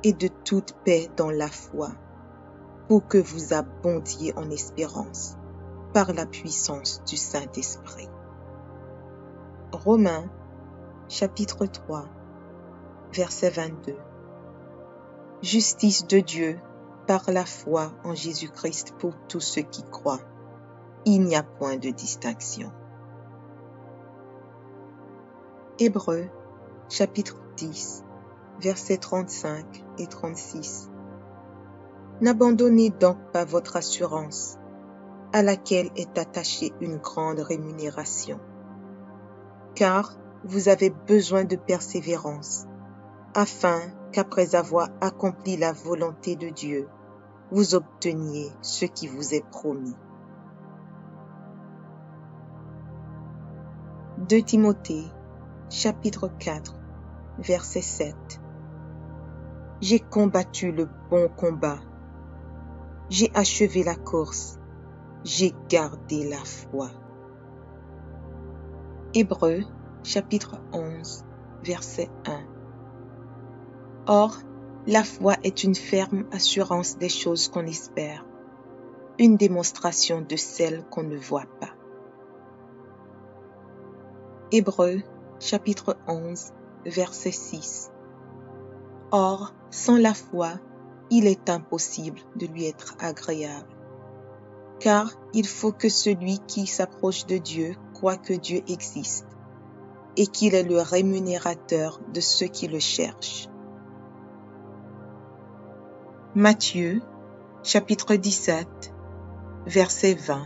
Speaker 3: et de toute paix dans la foi, pour que vous abondiez en espérance par la puissance du Saint-Esprit. Romains, chapitre 3, verset 22. Justice de Dieu par la foi en Jésus-Christ pour tous ceux qui croient. Il n'y a point de distinction. Hébreux, chapitre 10, versets 35 et 36. N'abandonnez donc pas votre assurance, à laquelle est attachée une grande rémunération, car vous avez besoin de persévérance, afin qu'après avoir accompli la volonté de Dieu, vous obteniez ce qui vous est promis. 2 Timothée, chapitre 4, verset 7. J'ai combattu le bon combat, j'ai achevé la course, j'ai gardé la foi. Hébreux, chapitre 11, verset 1. Or, la foi est une ferme assurance des choses qu'on espère, une démonstration de celles qu'on ne voit pas. Hébreux, chapitre 11, verset 6. Or, sans la foi, il est impossible de lui être agréable, car il faut que celui qui s'approche de Dieu croit que Dieu existe et qu'il est le rémunérateur de ceux qui le cherchent. Matthieu, chapitre 17, verset 20.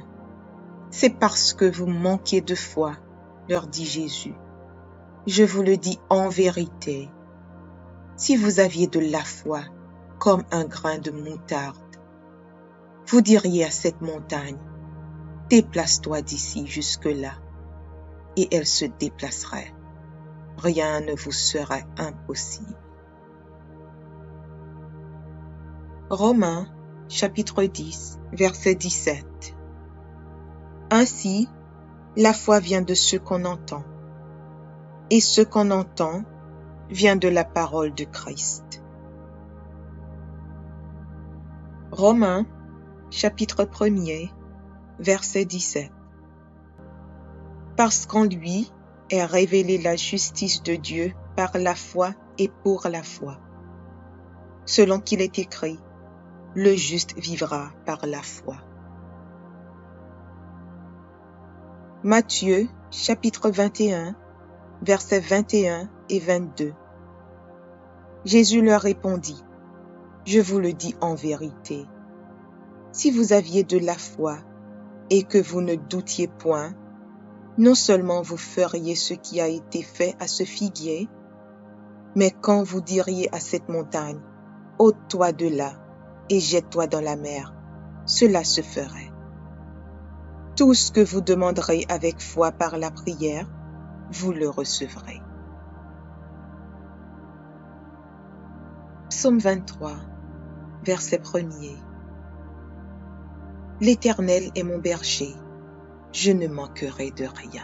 Speaker 3: C'est parce que vous manquez de foi, leur dit Jésus. Je vous le dis en vérité, si vous aviez de la foi comme un grain de moutarde, vous diriez à cette montagne, déplace-toi d'ici jusque-là, et elle se déplacerait. Rien ne vous serait impossible. Romains, chapitre 10, verset 17. Ainsi, la foi vient de ce qu'on entend, et ce qu'on entend vient de la parole de Christ. Romains, chapitre 1er, verset 17. Parce qu'en lui est révélée la justice de Dieu par la foi et pour la foi. Selon qu'il est écrit, le juste vivra par la foi. Matthieu, chapitre 21, versets 21 et 22. Jésus leur répondit, je vous le dis en vérité, si vous aviez de la foi et que vous ne doutiez point, non seulement vous feriez ce qui a été fait à ce figuier, mais quand vous diriez à cette montagne, ôte-toi de là et jette-toi dans la mer, cela se ferait. Tout ce que vous demanderez avec foi par la prière, vous le recevrez. Psaume 23, verset 1er. L'Éternel est mon berger, je ne manquerai de rien.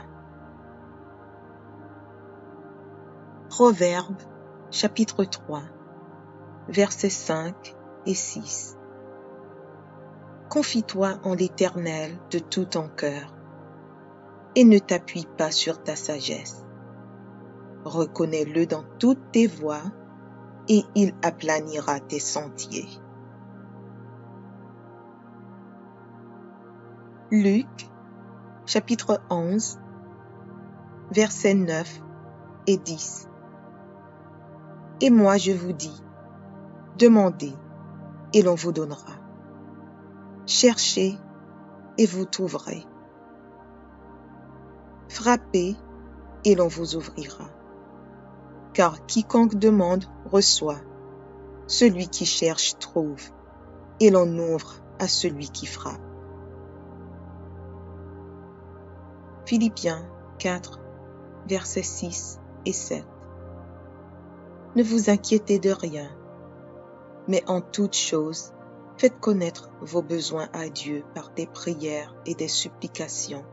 Speaker 3: Proverbes, chapitre 3, versets 5 et 6. Confie-toi en l'Éternel de tout ton cœur, et ne t'appuie pas sur ta sagesse. Reconnais-le dans toutes tes voies, et il aplanira tes sentiers. Luc, chapitre 11, versets 9 et 10. Et moi je vous dis, demandez, et l'on vous donnera. Cherchez, et vous trouverez. Frappez, et l'on vous ouvrira. Car quiconque demande reçoit, celui qui cherche trouve, et l'on ouvre à celui qui frappe. Philippiens 4, versets 6 et 7. Ne vous inquiétez de rien, mais en toute chose, faites connaître vos besoins à Dieu par des prières et des supplications,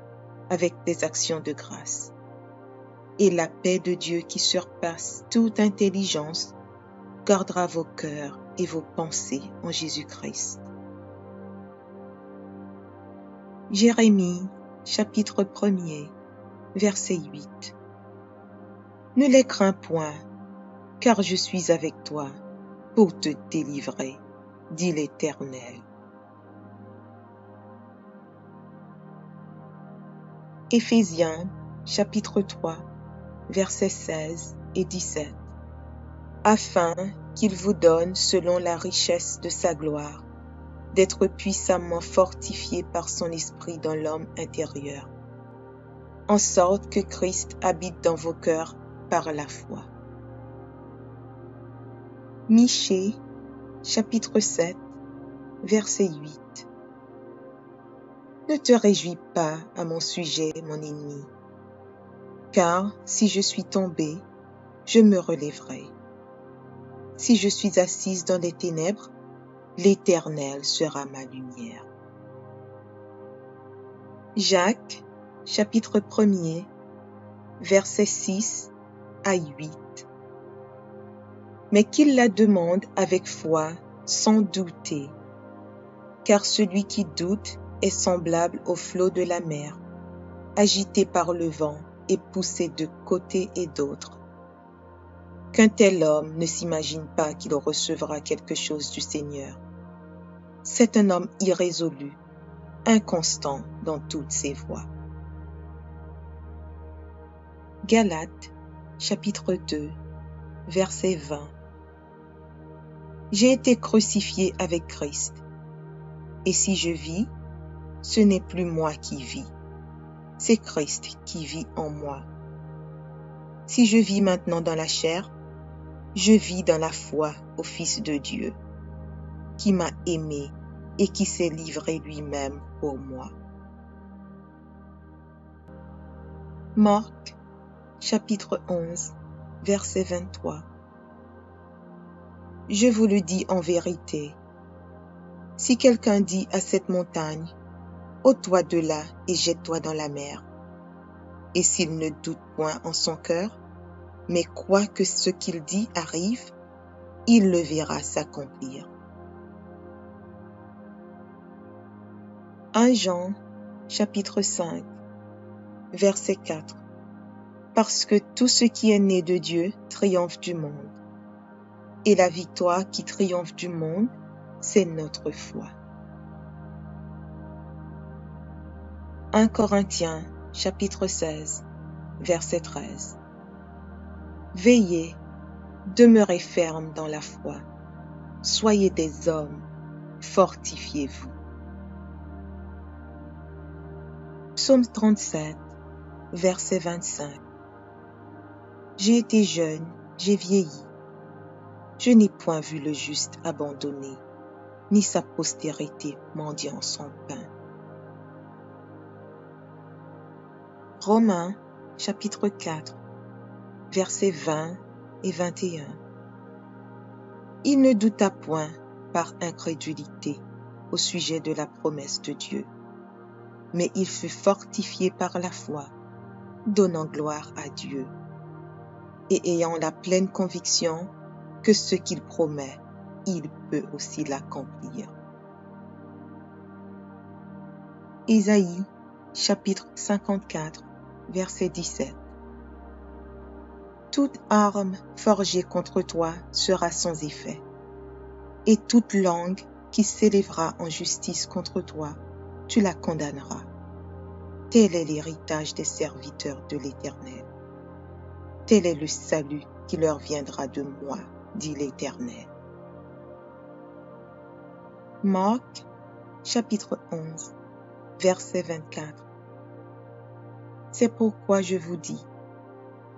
Speaker 3: avec des actions de grâce. Et la paix de Dieu qui surpasse toute intelligence gardera vos cœurs et vos pensées en Jésus-Christ. Jérémie, chapitre 1er, verset 8. Ne les crains point, car je suis avec toi pour te délivrer, dit l'Éternel. Éphésiens, chapitre 3, versets 16 et 17. Afin qu'il vous donne, selon la richesse de sa gloire, d'être puissamment fortifié par son esprit dans l'homme intérieur, en sorte que Christ habite dans vos cœurs par la foi. Michée, chapitre 7, verset 8. Ne te réjouis pas à mon sujet, mon ennemi, car si je suis tombé, je me relèverai. Si je suis assise dans les ténèbres, l'Éternel sera ma lumière. Jacques, chapitre 1er, versets 6 à 8. Mais qu'il la demande avec foi, sans douter, car celui qui doute est semblable au flot de la mer, agité par le vent et poussé de côté et d'autre. Qu'un tel homme ne s'imagine pas qu'il recevra quelque chose du Seigneur. C'est un homme irrésolu, inconstant dans toutes ses voies. Galates, chapitre 2, verset 20. J'ai été crucifié avec Christ, et si je vis, ce n'est plus moi qui vis, c'est Christ qui vit en moi. Si je vis maintenant dans la chair, je vis dans la foi au Fils de Dieu, qui m'a aimé et qui s'est livré lui-même pour moi. Marc, chapitre 11, verset 23. Je vous le dis en vérité, si quelqu'un dit à cette montagne, ôte-toi de là et jette-toi dans la mer, et s'il ne doute point en son cœur, mais croit que ce qu'il dit arrive, il le verra s'accomplir. 1 Jean, chapitre 5, verset 4. Parce que tout ce qui est né de Dieu triomphe du monde. Et la victoire qui triomphe du monde, c'est notre foi. 1 Corinthiens, chapitre 16, verset 13. Veillez, demeurez fermes dans la foi, soyez des hommes, fortifiez-vous. Psaume 37, verset 25. J'ai été jeune, j'ai vieilli. Je n'ai point vu le juste abandonné, ni sa postérité mendiant son pain. Romains, chapitre 4, versets 20 et 21. Il ne douta point par incrédulité au sujet de la promesse de Dieu, mais il fut fortifié par la foi, donnant gloire à Dieu, et ayant la pleine conviction que ce qu'il promet, il peut aussi l'accomplir. Isaïe, chapitre 54, verset 17. Toute arme forgée contre toi sera sans effet, et toute langue qui s'élèvera en justice contre toi, tu la condamneras. Tel est l'héritage des serviteurs de l'Éternel. Tel est le salut qui leur viendra de moi, dit l'Éternel. Marc, chapitre 11, verset 24. C'est pourquoi je vous dis,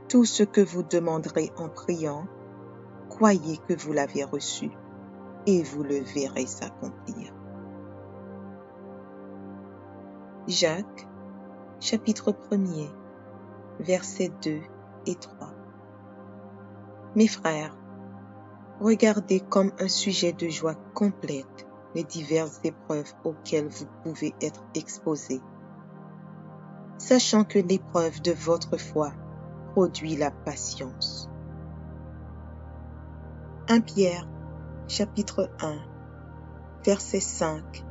Speaker 3: tout ce que vous demanderez en priant, croyez que vous l'avez reçu, et vous le verrez s'accomplir. Jacques, chapitre 1er, versets 2 et 3. Mes frères, regardez comme un sujet de joie complète les diverses épreuves auxquelles vous pouvez être exposés, sachant que l'épreuve de votre foi produit la patience. 1 Pierre, chapitre 1, versets 5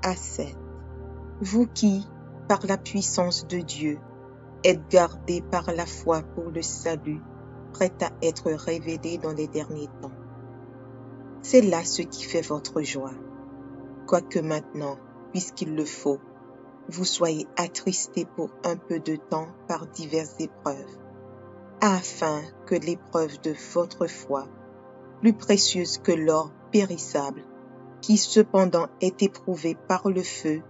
Speaker 3: à 7. vous qui, par la puissance de Dieu, êtes gardés par la foi pour le salut, prêt à être révélé dans les derniers temps. C'est là ce qui fait votre joie, quoique maintenant, puisqu'il le faut, vous soyez attristés pour un peu de temps par diverses épreuves, afin que l'épreuve de votre foi, plus précieuse que l'or périssable, qui cependant est éprouvé par le feu,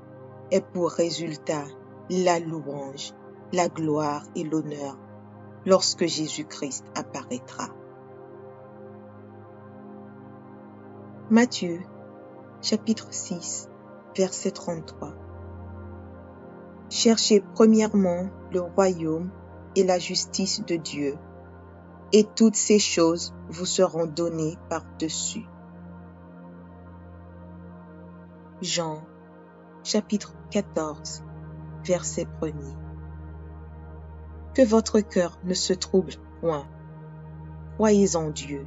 Speaker 3: ait pour résultat la louange, la gloire et l'honneur lorsque Jésus-Christ apparaîtra. Matthieu, chapitre 6, verset 33. Cherchez premièrement le royaume et la justice de Dieu, et toutes ces choses vous seront données par-dessus. Jean, chapitre 14, verset 1er. Que votre cœur ne se trouble point. Croyez en Dieu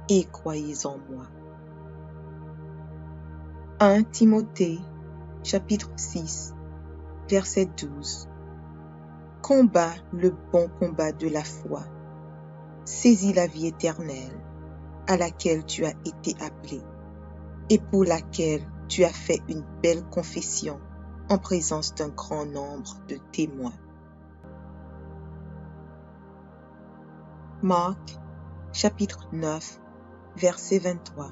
Speaker 3: et croyez en moi. 1 Timothée, chapitre 6, verset 12. Combat le bon combat de la foi. Saisis la vie éternelle, à laquelle tu as été appelé, et pour laquelle tu as fait une belle confession en présence d'un grand nombre de témoins. Marc, chapitre 9, verset 23.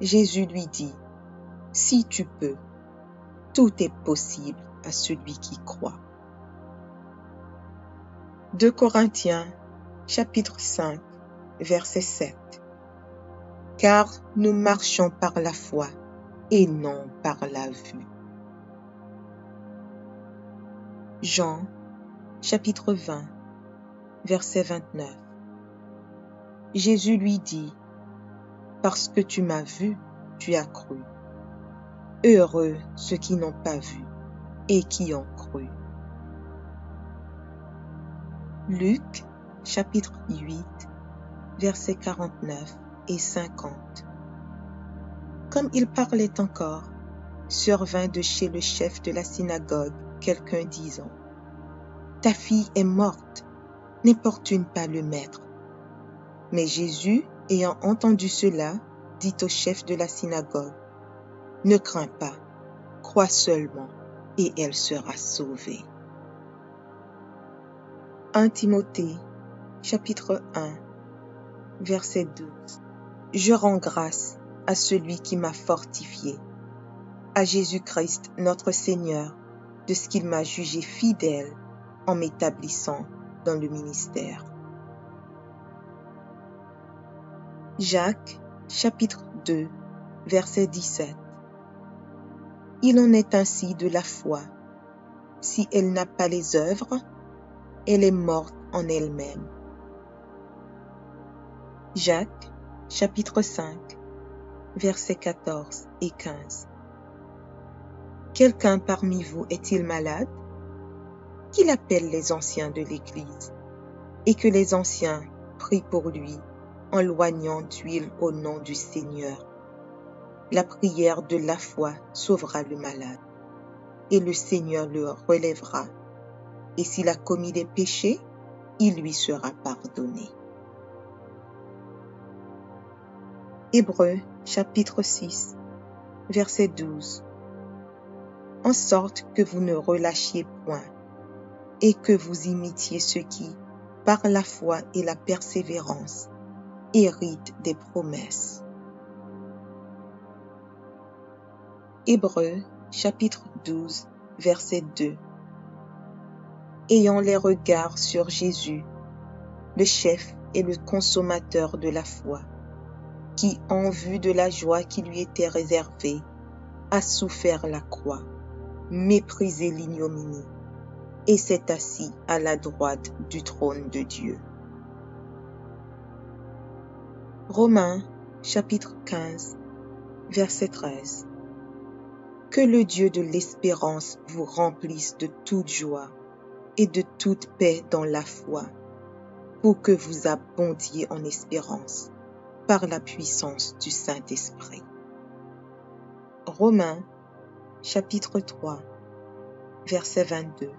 Speaker 3: Jésus lui dit, « Si tu peux, tout est possible à celui qui croit. » 2 Corinthiens, chapitre 5, verset 7. Car nous marchons par la foi et non par la vue. Jean, chapitre 20, verset 29. Jésus lui dit, « Parce que tu m'as vu, tu as cru. Heureux ceux qui n'ont pas vu et qui ont cru. » Luc, chapitre 8, versets 49 et 50. Comme il parlait encore, survint de chez le chef de la synagogue quelqu'un disant, « Ta fille est morte, n'importune pas le maître. » Mais Jésus, ayant entendu cela, dit au chef de la synagogue, « Ne crains pas, crois seulement, et elle sera sauvée. » 1 Timothée, chapitre 1, verset 12. Je rends grâce à celui qui m'a fortifié, à Jésus-Christ notre Seigneur, de ce qu'il m'a jugé fidèle en m'établissant dans le ministère. Jacques, chapitre 2, verset 17. Il en est ainsi de la foi. Si elle n'a pas les œuvres, elle est morte en elle-même. Jacques, chapitre 5, versets 14 et 15. Quelqu'un parmi vous est-il malade? Qu'il appelle les anciens de l'Église, et que les anciens prient pour lui en loignant d'huile au nom du Seigneur. La prière de la foi sauvera le malade, et le Seigneur le relèvera. Et s'il a commis des péchés, il lui sera pardonné. Hébreux, chapitre 6, verset 12. En sorte que vous ne relâchiez point, et que vous imitiez ceux qui, par la foi et la persévérance, héritent des promesses. Hébreux, chapitre 12, verset 2. Ayant les regards sur Jésus, le chef et le consommateur de la foi, qui, en vue de la joie qui lui était réservée, a souffert la croix, méprisé l'ignominie, et s'est assis à la droite du trône de Dieu. Romains, chapitre 15, verset 13. Que le Dieu de l'espérance vous remplisse de toute joie et de toute paix dans la foi, pour que vous abondiez en espérance par la puissance du Saint-Esprit. Romains, chapitre 3, verset 22.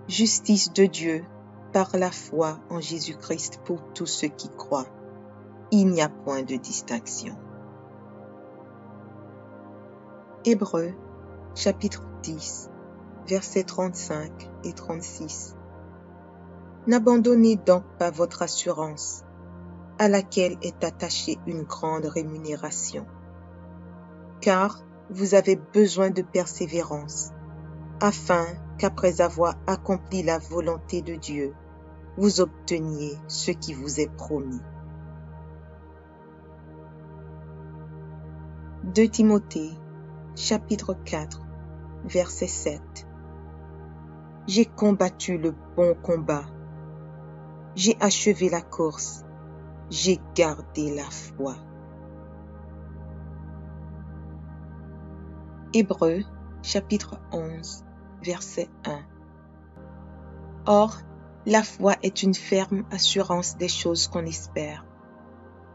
Speaker 3: Justice de Dieu par la foi en Jésus-Christ pour tous ceux qui croient. Il n'y a point de distinction. Hébreux, chapitre 10, versets 35 et 36. N'abandonnez donc pas votre assurance, à laquelle est attachée une grande rémunération, car vous avez besoin de persévérance, afin qu'après avoir accompli la volonté de Dieu, vous obteniez ce qui vous est promis. 2 Timothée, chapitre 4, verset 7. J'ai combattu le bon combat. J'ai achevé la course. J'ai gardé la foi. Hébreux, chapitre 11, verset 1. Or, la foi est une ferme assurance des choses qu'on espère,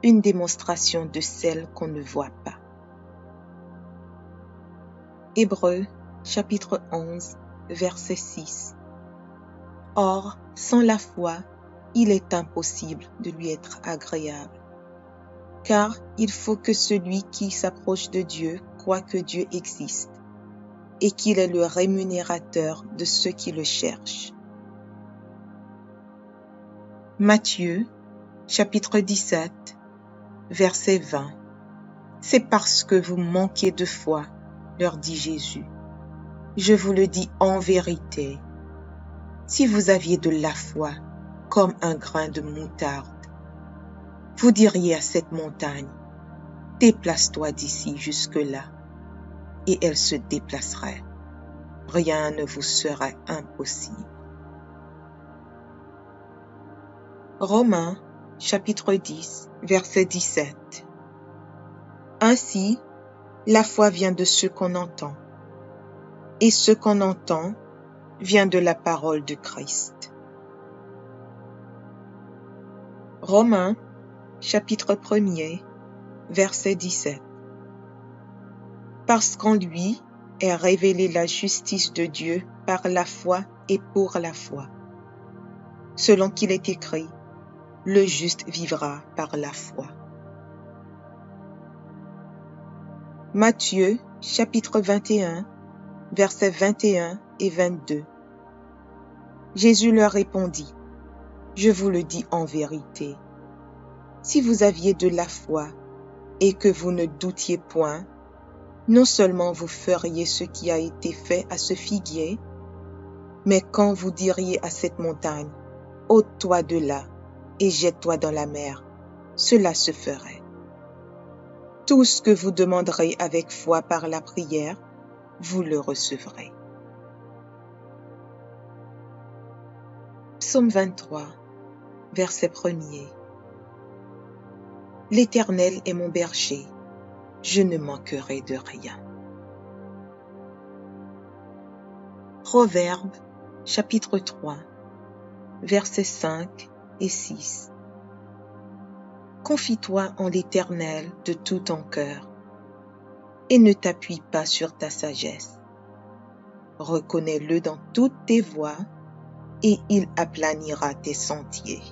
Speaker 3: une démonstration de celles qu'on ne voit pas. Hébreux, chapitre 11, verset 6. Or, sans la foi, il est impossible de lui être agréable, car il faut que celui qui s'approche de Dieu croit que Dieu existe et qu'il est le rémunérateur de ceux qui le cherchent. Matthieu, chapitre 17, verset 20. C'est parce que vous manquez de foi, leur dit Jésus. Je vous le dis en vérité, si vous aviez de la foi comme un grain de moutarde, vous diriez à cette montagne, déplace-toi d'ici jusque-là, et elle se déplacerait. Rien ne vous serait impossible. Romains, chapitre 10, verset 17. Ainsi, la foi vient de ce qu'on entend, et ce qu'on entend vient de la parole de Christ. Romains, chapitre 1er, verset 17. Parce qu'en lui est révélée la justice de Dieu par la foi et pour la foi. Selon qu'il est écrit, le juste vivra par la foi. Matthieu, chapitre 21, versets 21 et 22. Jésus leur répondit, je vous le dis en vérité, si vous aviez de la foi et que vous ne doutiez point, non seulement vous feriez ce qui a été fait à ce figuier, mais quand vous diriez à cette montagne, ôte-toi de là et jette-toi dans la mer, cela se ferait. Tout ce que vous demanderez avec foi par la prière, vous le recevrez. Psaume 23, verset 1er. L'Éternel est mon berger, je ne manquerai de rien. Proverbes, chapitre 3, versets 5 et 6. Confie-toi en l'Éternel de tout ton cœur, et ne t'appuie pas sur ta sagesse. Reconnais-le dans toutes tes voies, et il aplanira tes sentiers.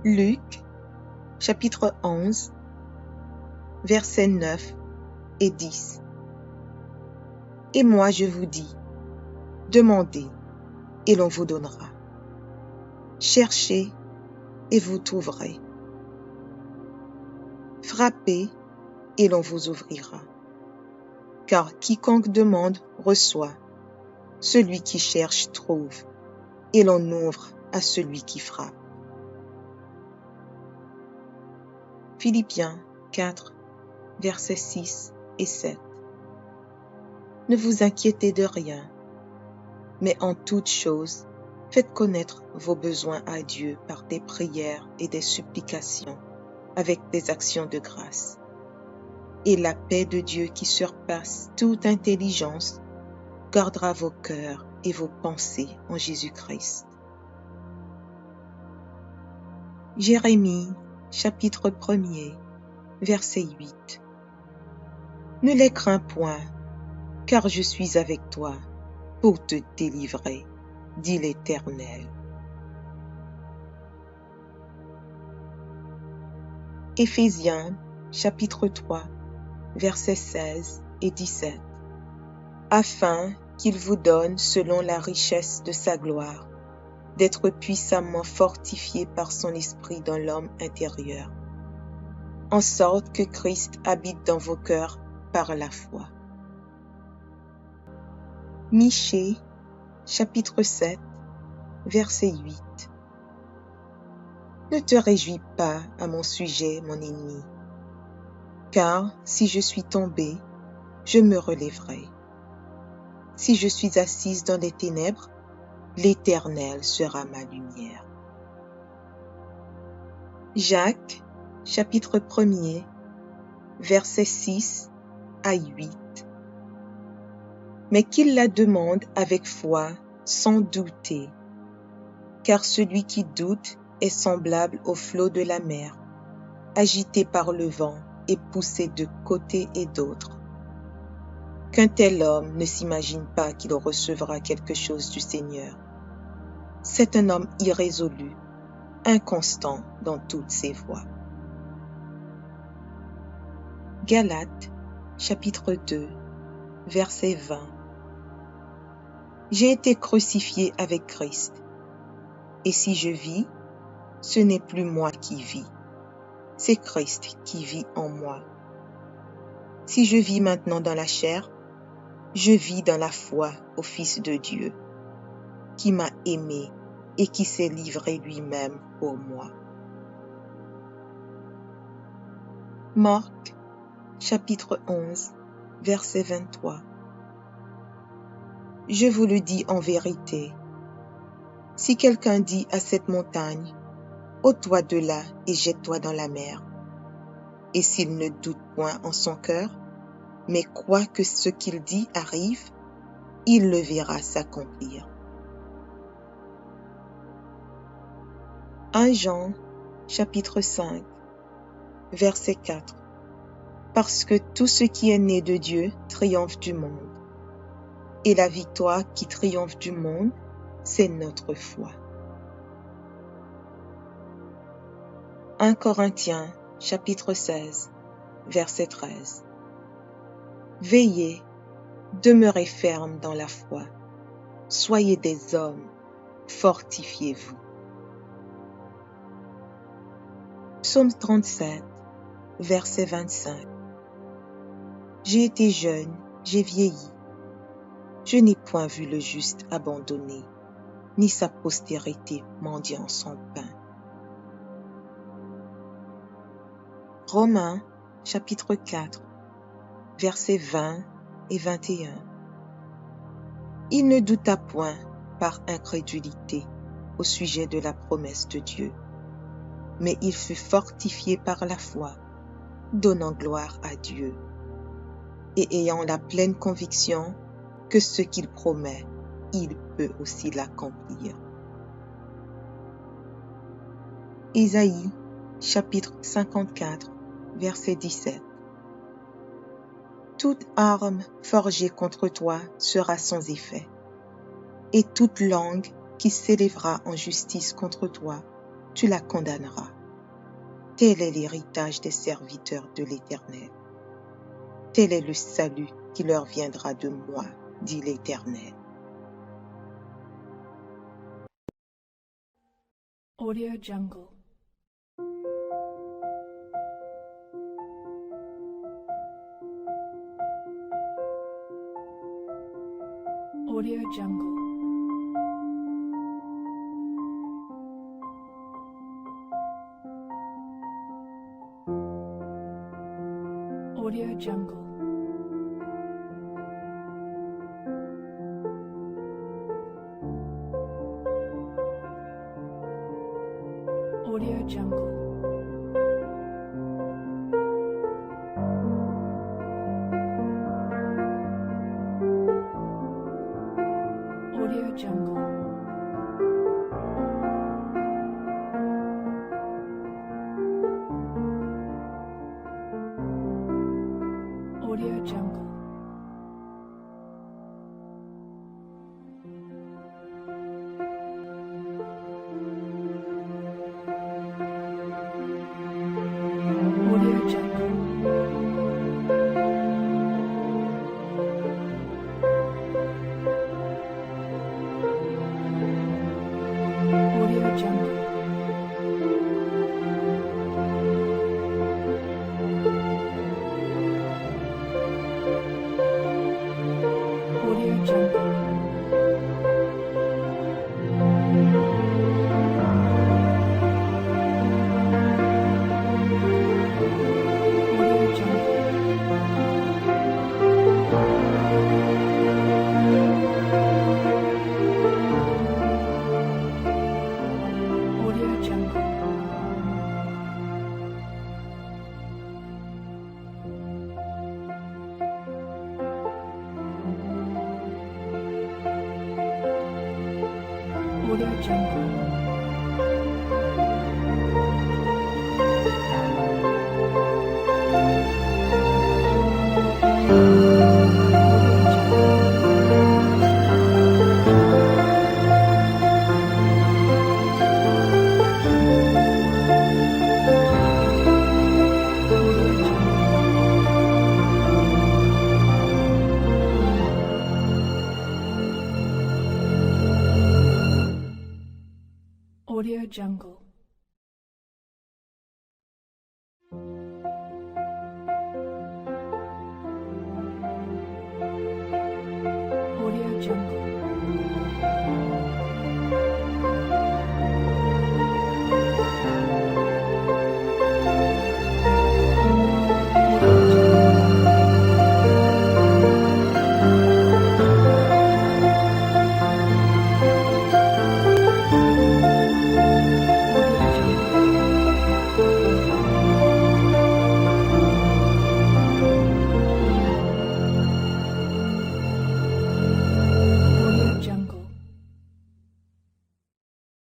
Speaker 3: Luc, chapitre 11, versets 9 et 10. Et moi je vous dis, demandez, et l'on vous donnera. Cherchez, et vous trouverez. Frappez, et l'on vous ouvrira. Car quiconque demande reçoit, celui qui cherche trouve, et l'on ouvre à celui qui frappe. Philippiens 4, versets 6 et 7. Ne vous inquiétez de rien, mais en toute chose, faites connaître vos besoins à Dieu par des prières et des supplications, avec des actions de grâce. Et la paix de Dieu qui surpasse toute intelligence gardera vos cœurs et vos pensées en Jésus-Christ. Jérémie, chapitre 1er, verset 8. Ne les crains point, car je suis avec toi pour te délivrer, dit l'Éternel. Éphésiens, chapitre 3, versets 16 et 17. Afin qu'il vous donne, selon la richesse de sa gloire, d'être puissamment fortifié par son esprit dans l'homme intérieur, en sorte que Christ habite dans vos cœurs par la foi. Michée, chapitre 7, verset 8. Ne te réjouis pas à mon sujet, mon ennemi, car si je suis tombé, je me relèverai. Si je suis assise dans les ténèbres, l'Éternel sera ma lumière. Jacques, chapitre 1er, versets 6 à 8. Mais qu'il la demande avec foi, sans douter, car celui qui doute est semblable au flot de la mer, agité par le vent et poussé de côté et d'autre. Qu'un tel homme ne s'imagine pas qu'il recevra quelque chose du Seigneur. C'est un homme irrésolu, inconstant dans toutes ses voies. Galates, chapitre 2, verset 20. J'ai été crucifié avec Christ, et si je vis, ce n'est plus moi qui vis, c'est Christ qui vit en moi. Si je vis maintenant dans la chair, je vis dans la foi au Fils de Dieu, qui m'a aimé et qui s'est livré lui-même pour moi. Marc, chapitre 11, verset 23. Je vous le dis en vérité, si quelqu'un dit à cette montagne, ôte-toi de là et jette-toi dans la mer, et s'il ne doute point en son cœur, mais croit que ce qu'il dit arrive, il le verra s'accomplir. 1 Jean, chapitre 5, verset 4. Parce que tout ce qui est né de Dieu triomphe du monde. Et la victoire qui triomphe du monde, c'est notre foi. 1 Corinthiens, chapitre 16, verset 13. Veillez, demeurez fermes dans la foi. Soyez des hommes, fortifiez-vous. Psaume 37, verset 25. J'ai été jeune, j'ai vieilli. Je n'ai point vu le juste abandonné, ni sa postérité mendiant son pain. Romains, chapitre 4, versets 20 et 21. Il ne douta point par incrédulité au sujet de la promesse de Dieu, mais il fut fortifié par la foi, donnant gloire à Dieu, et ayant la pleine conviction que ce qu'il promet, il peut aussi l'accomplir. Ésaïe, chapitre 54, verset 17. Toute arme forgée contre toi sera sans effet, et toute langue qui s'élèvera en justice contre toi, tu la condamneras. Tel est l'héritage des serviteurs de l'Éternel. Tel est le salut qui leur viendra de moi, dit l'Éternel.
Speaker 4: Audio Jungle. Audio Jungle. Audio Jungle. Audio Jungle. Audio Jungle. Audio Jungle. Audio Jungle. Audio Jungle. Audio Jungle. Audio Jungle.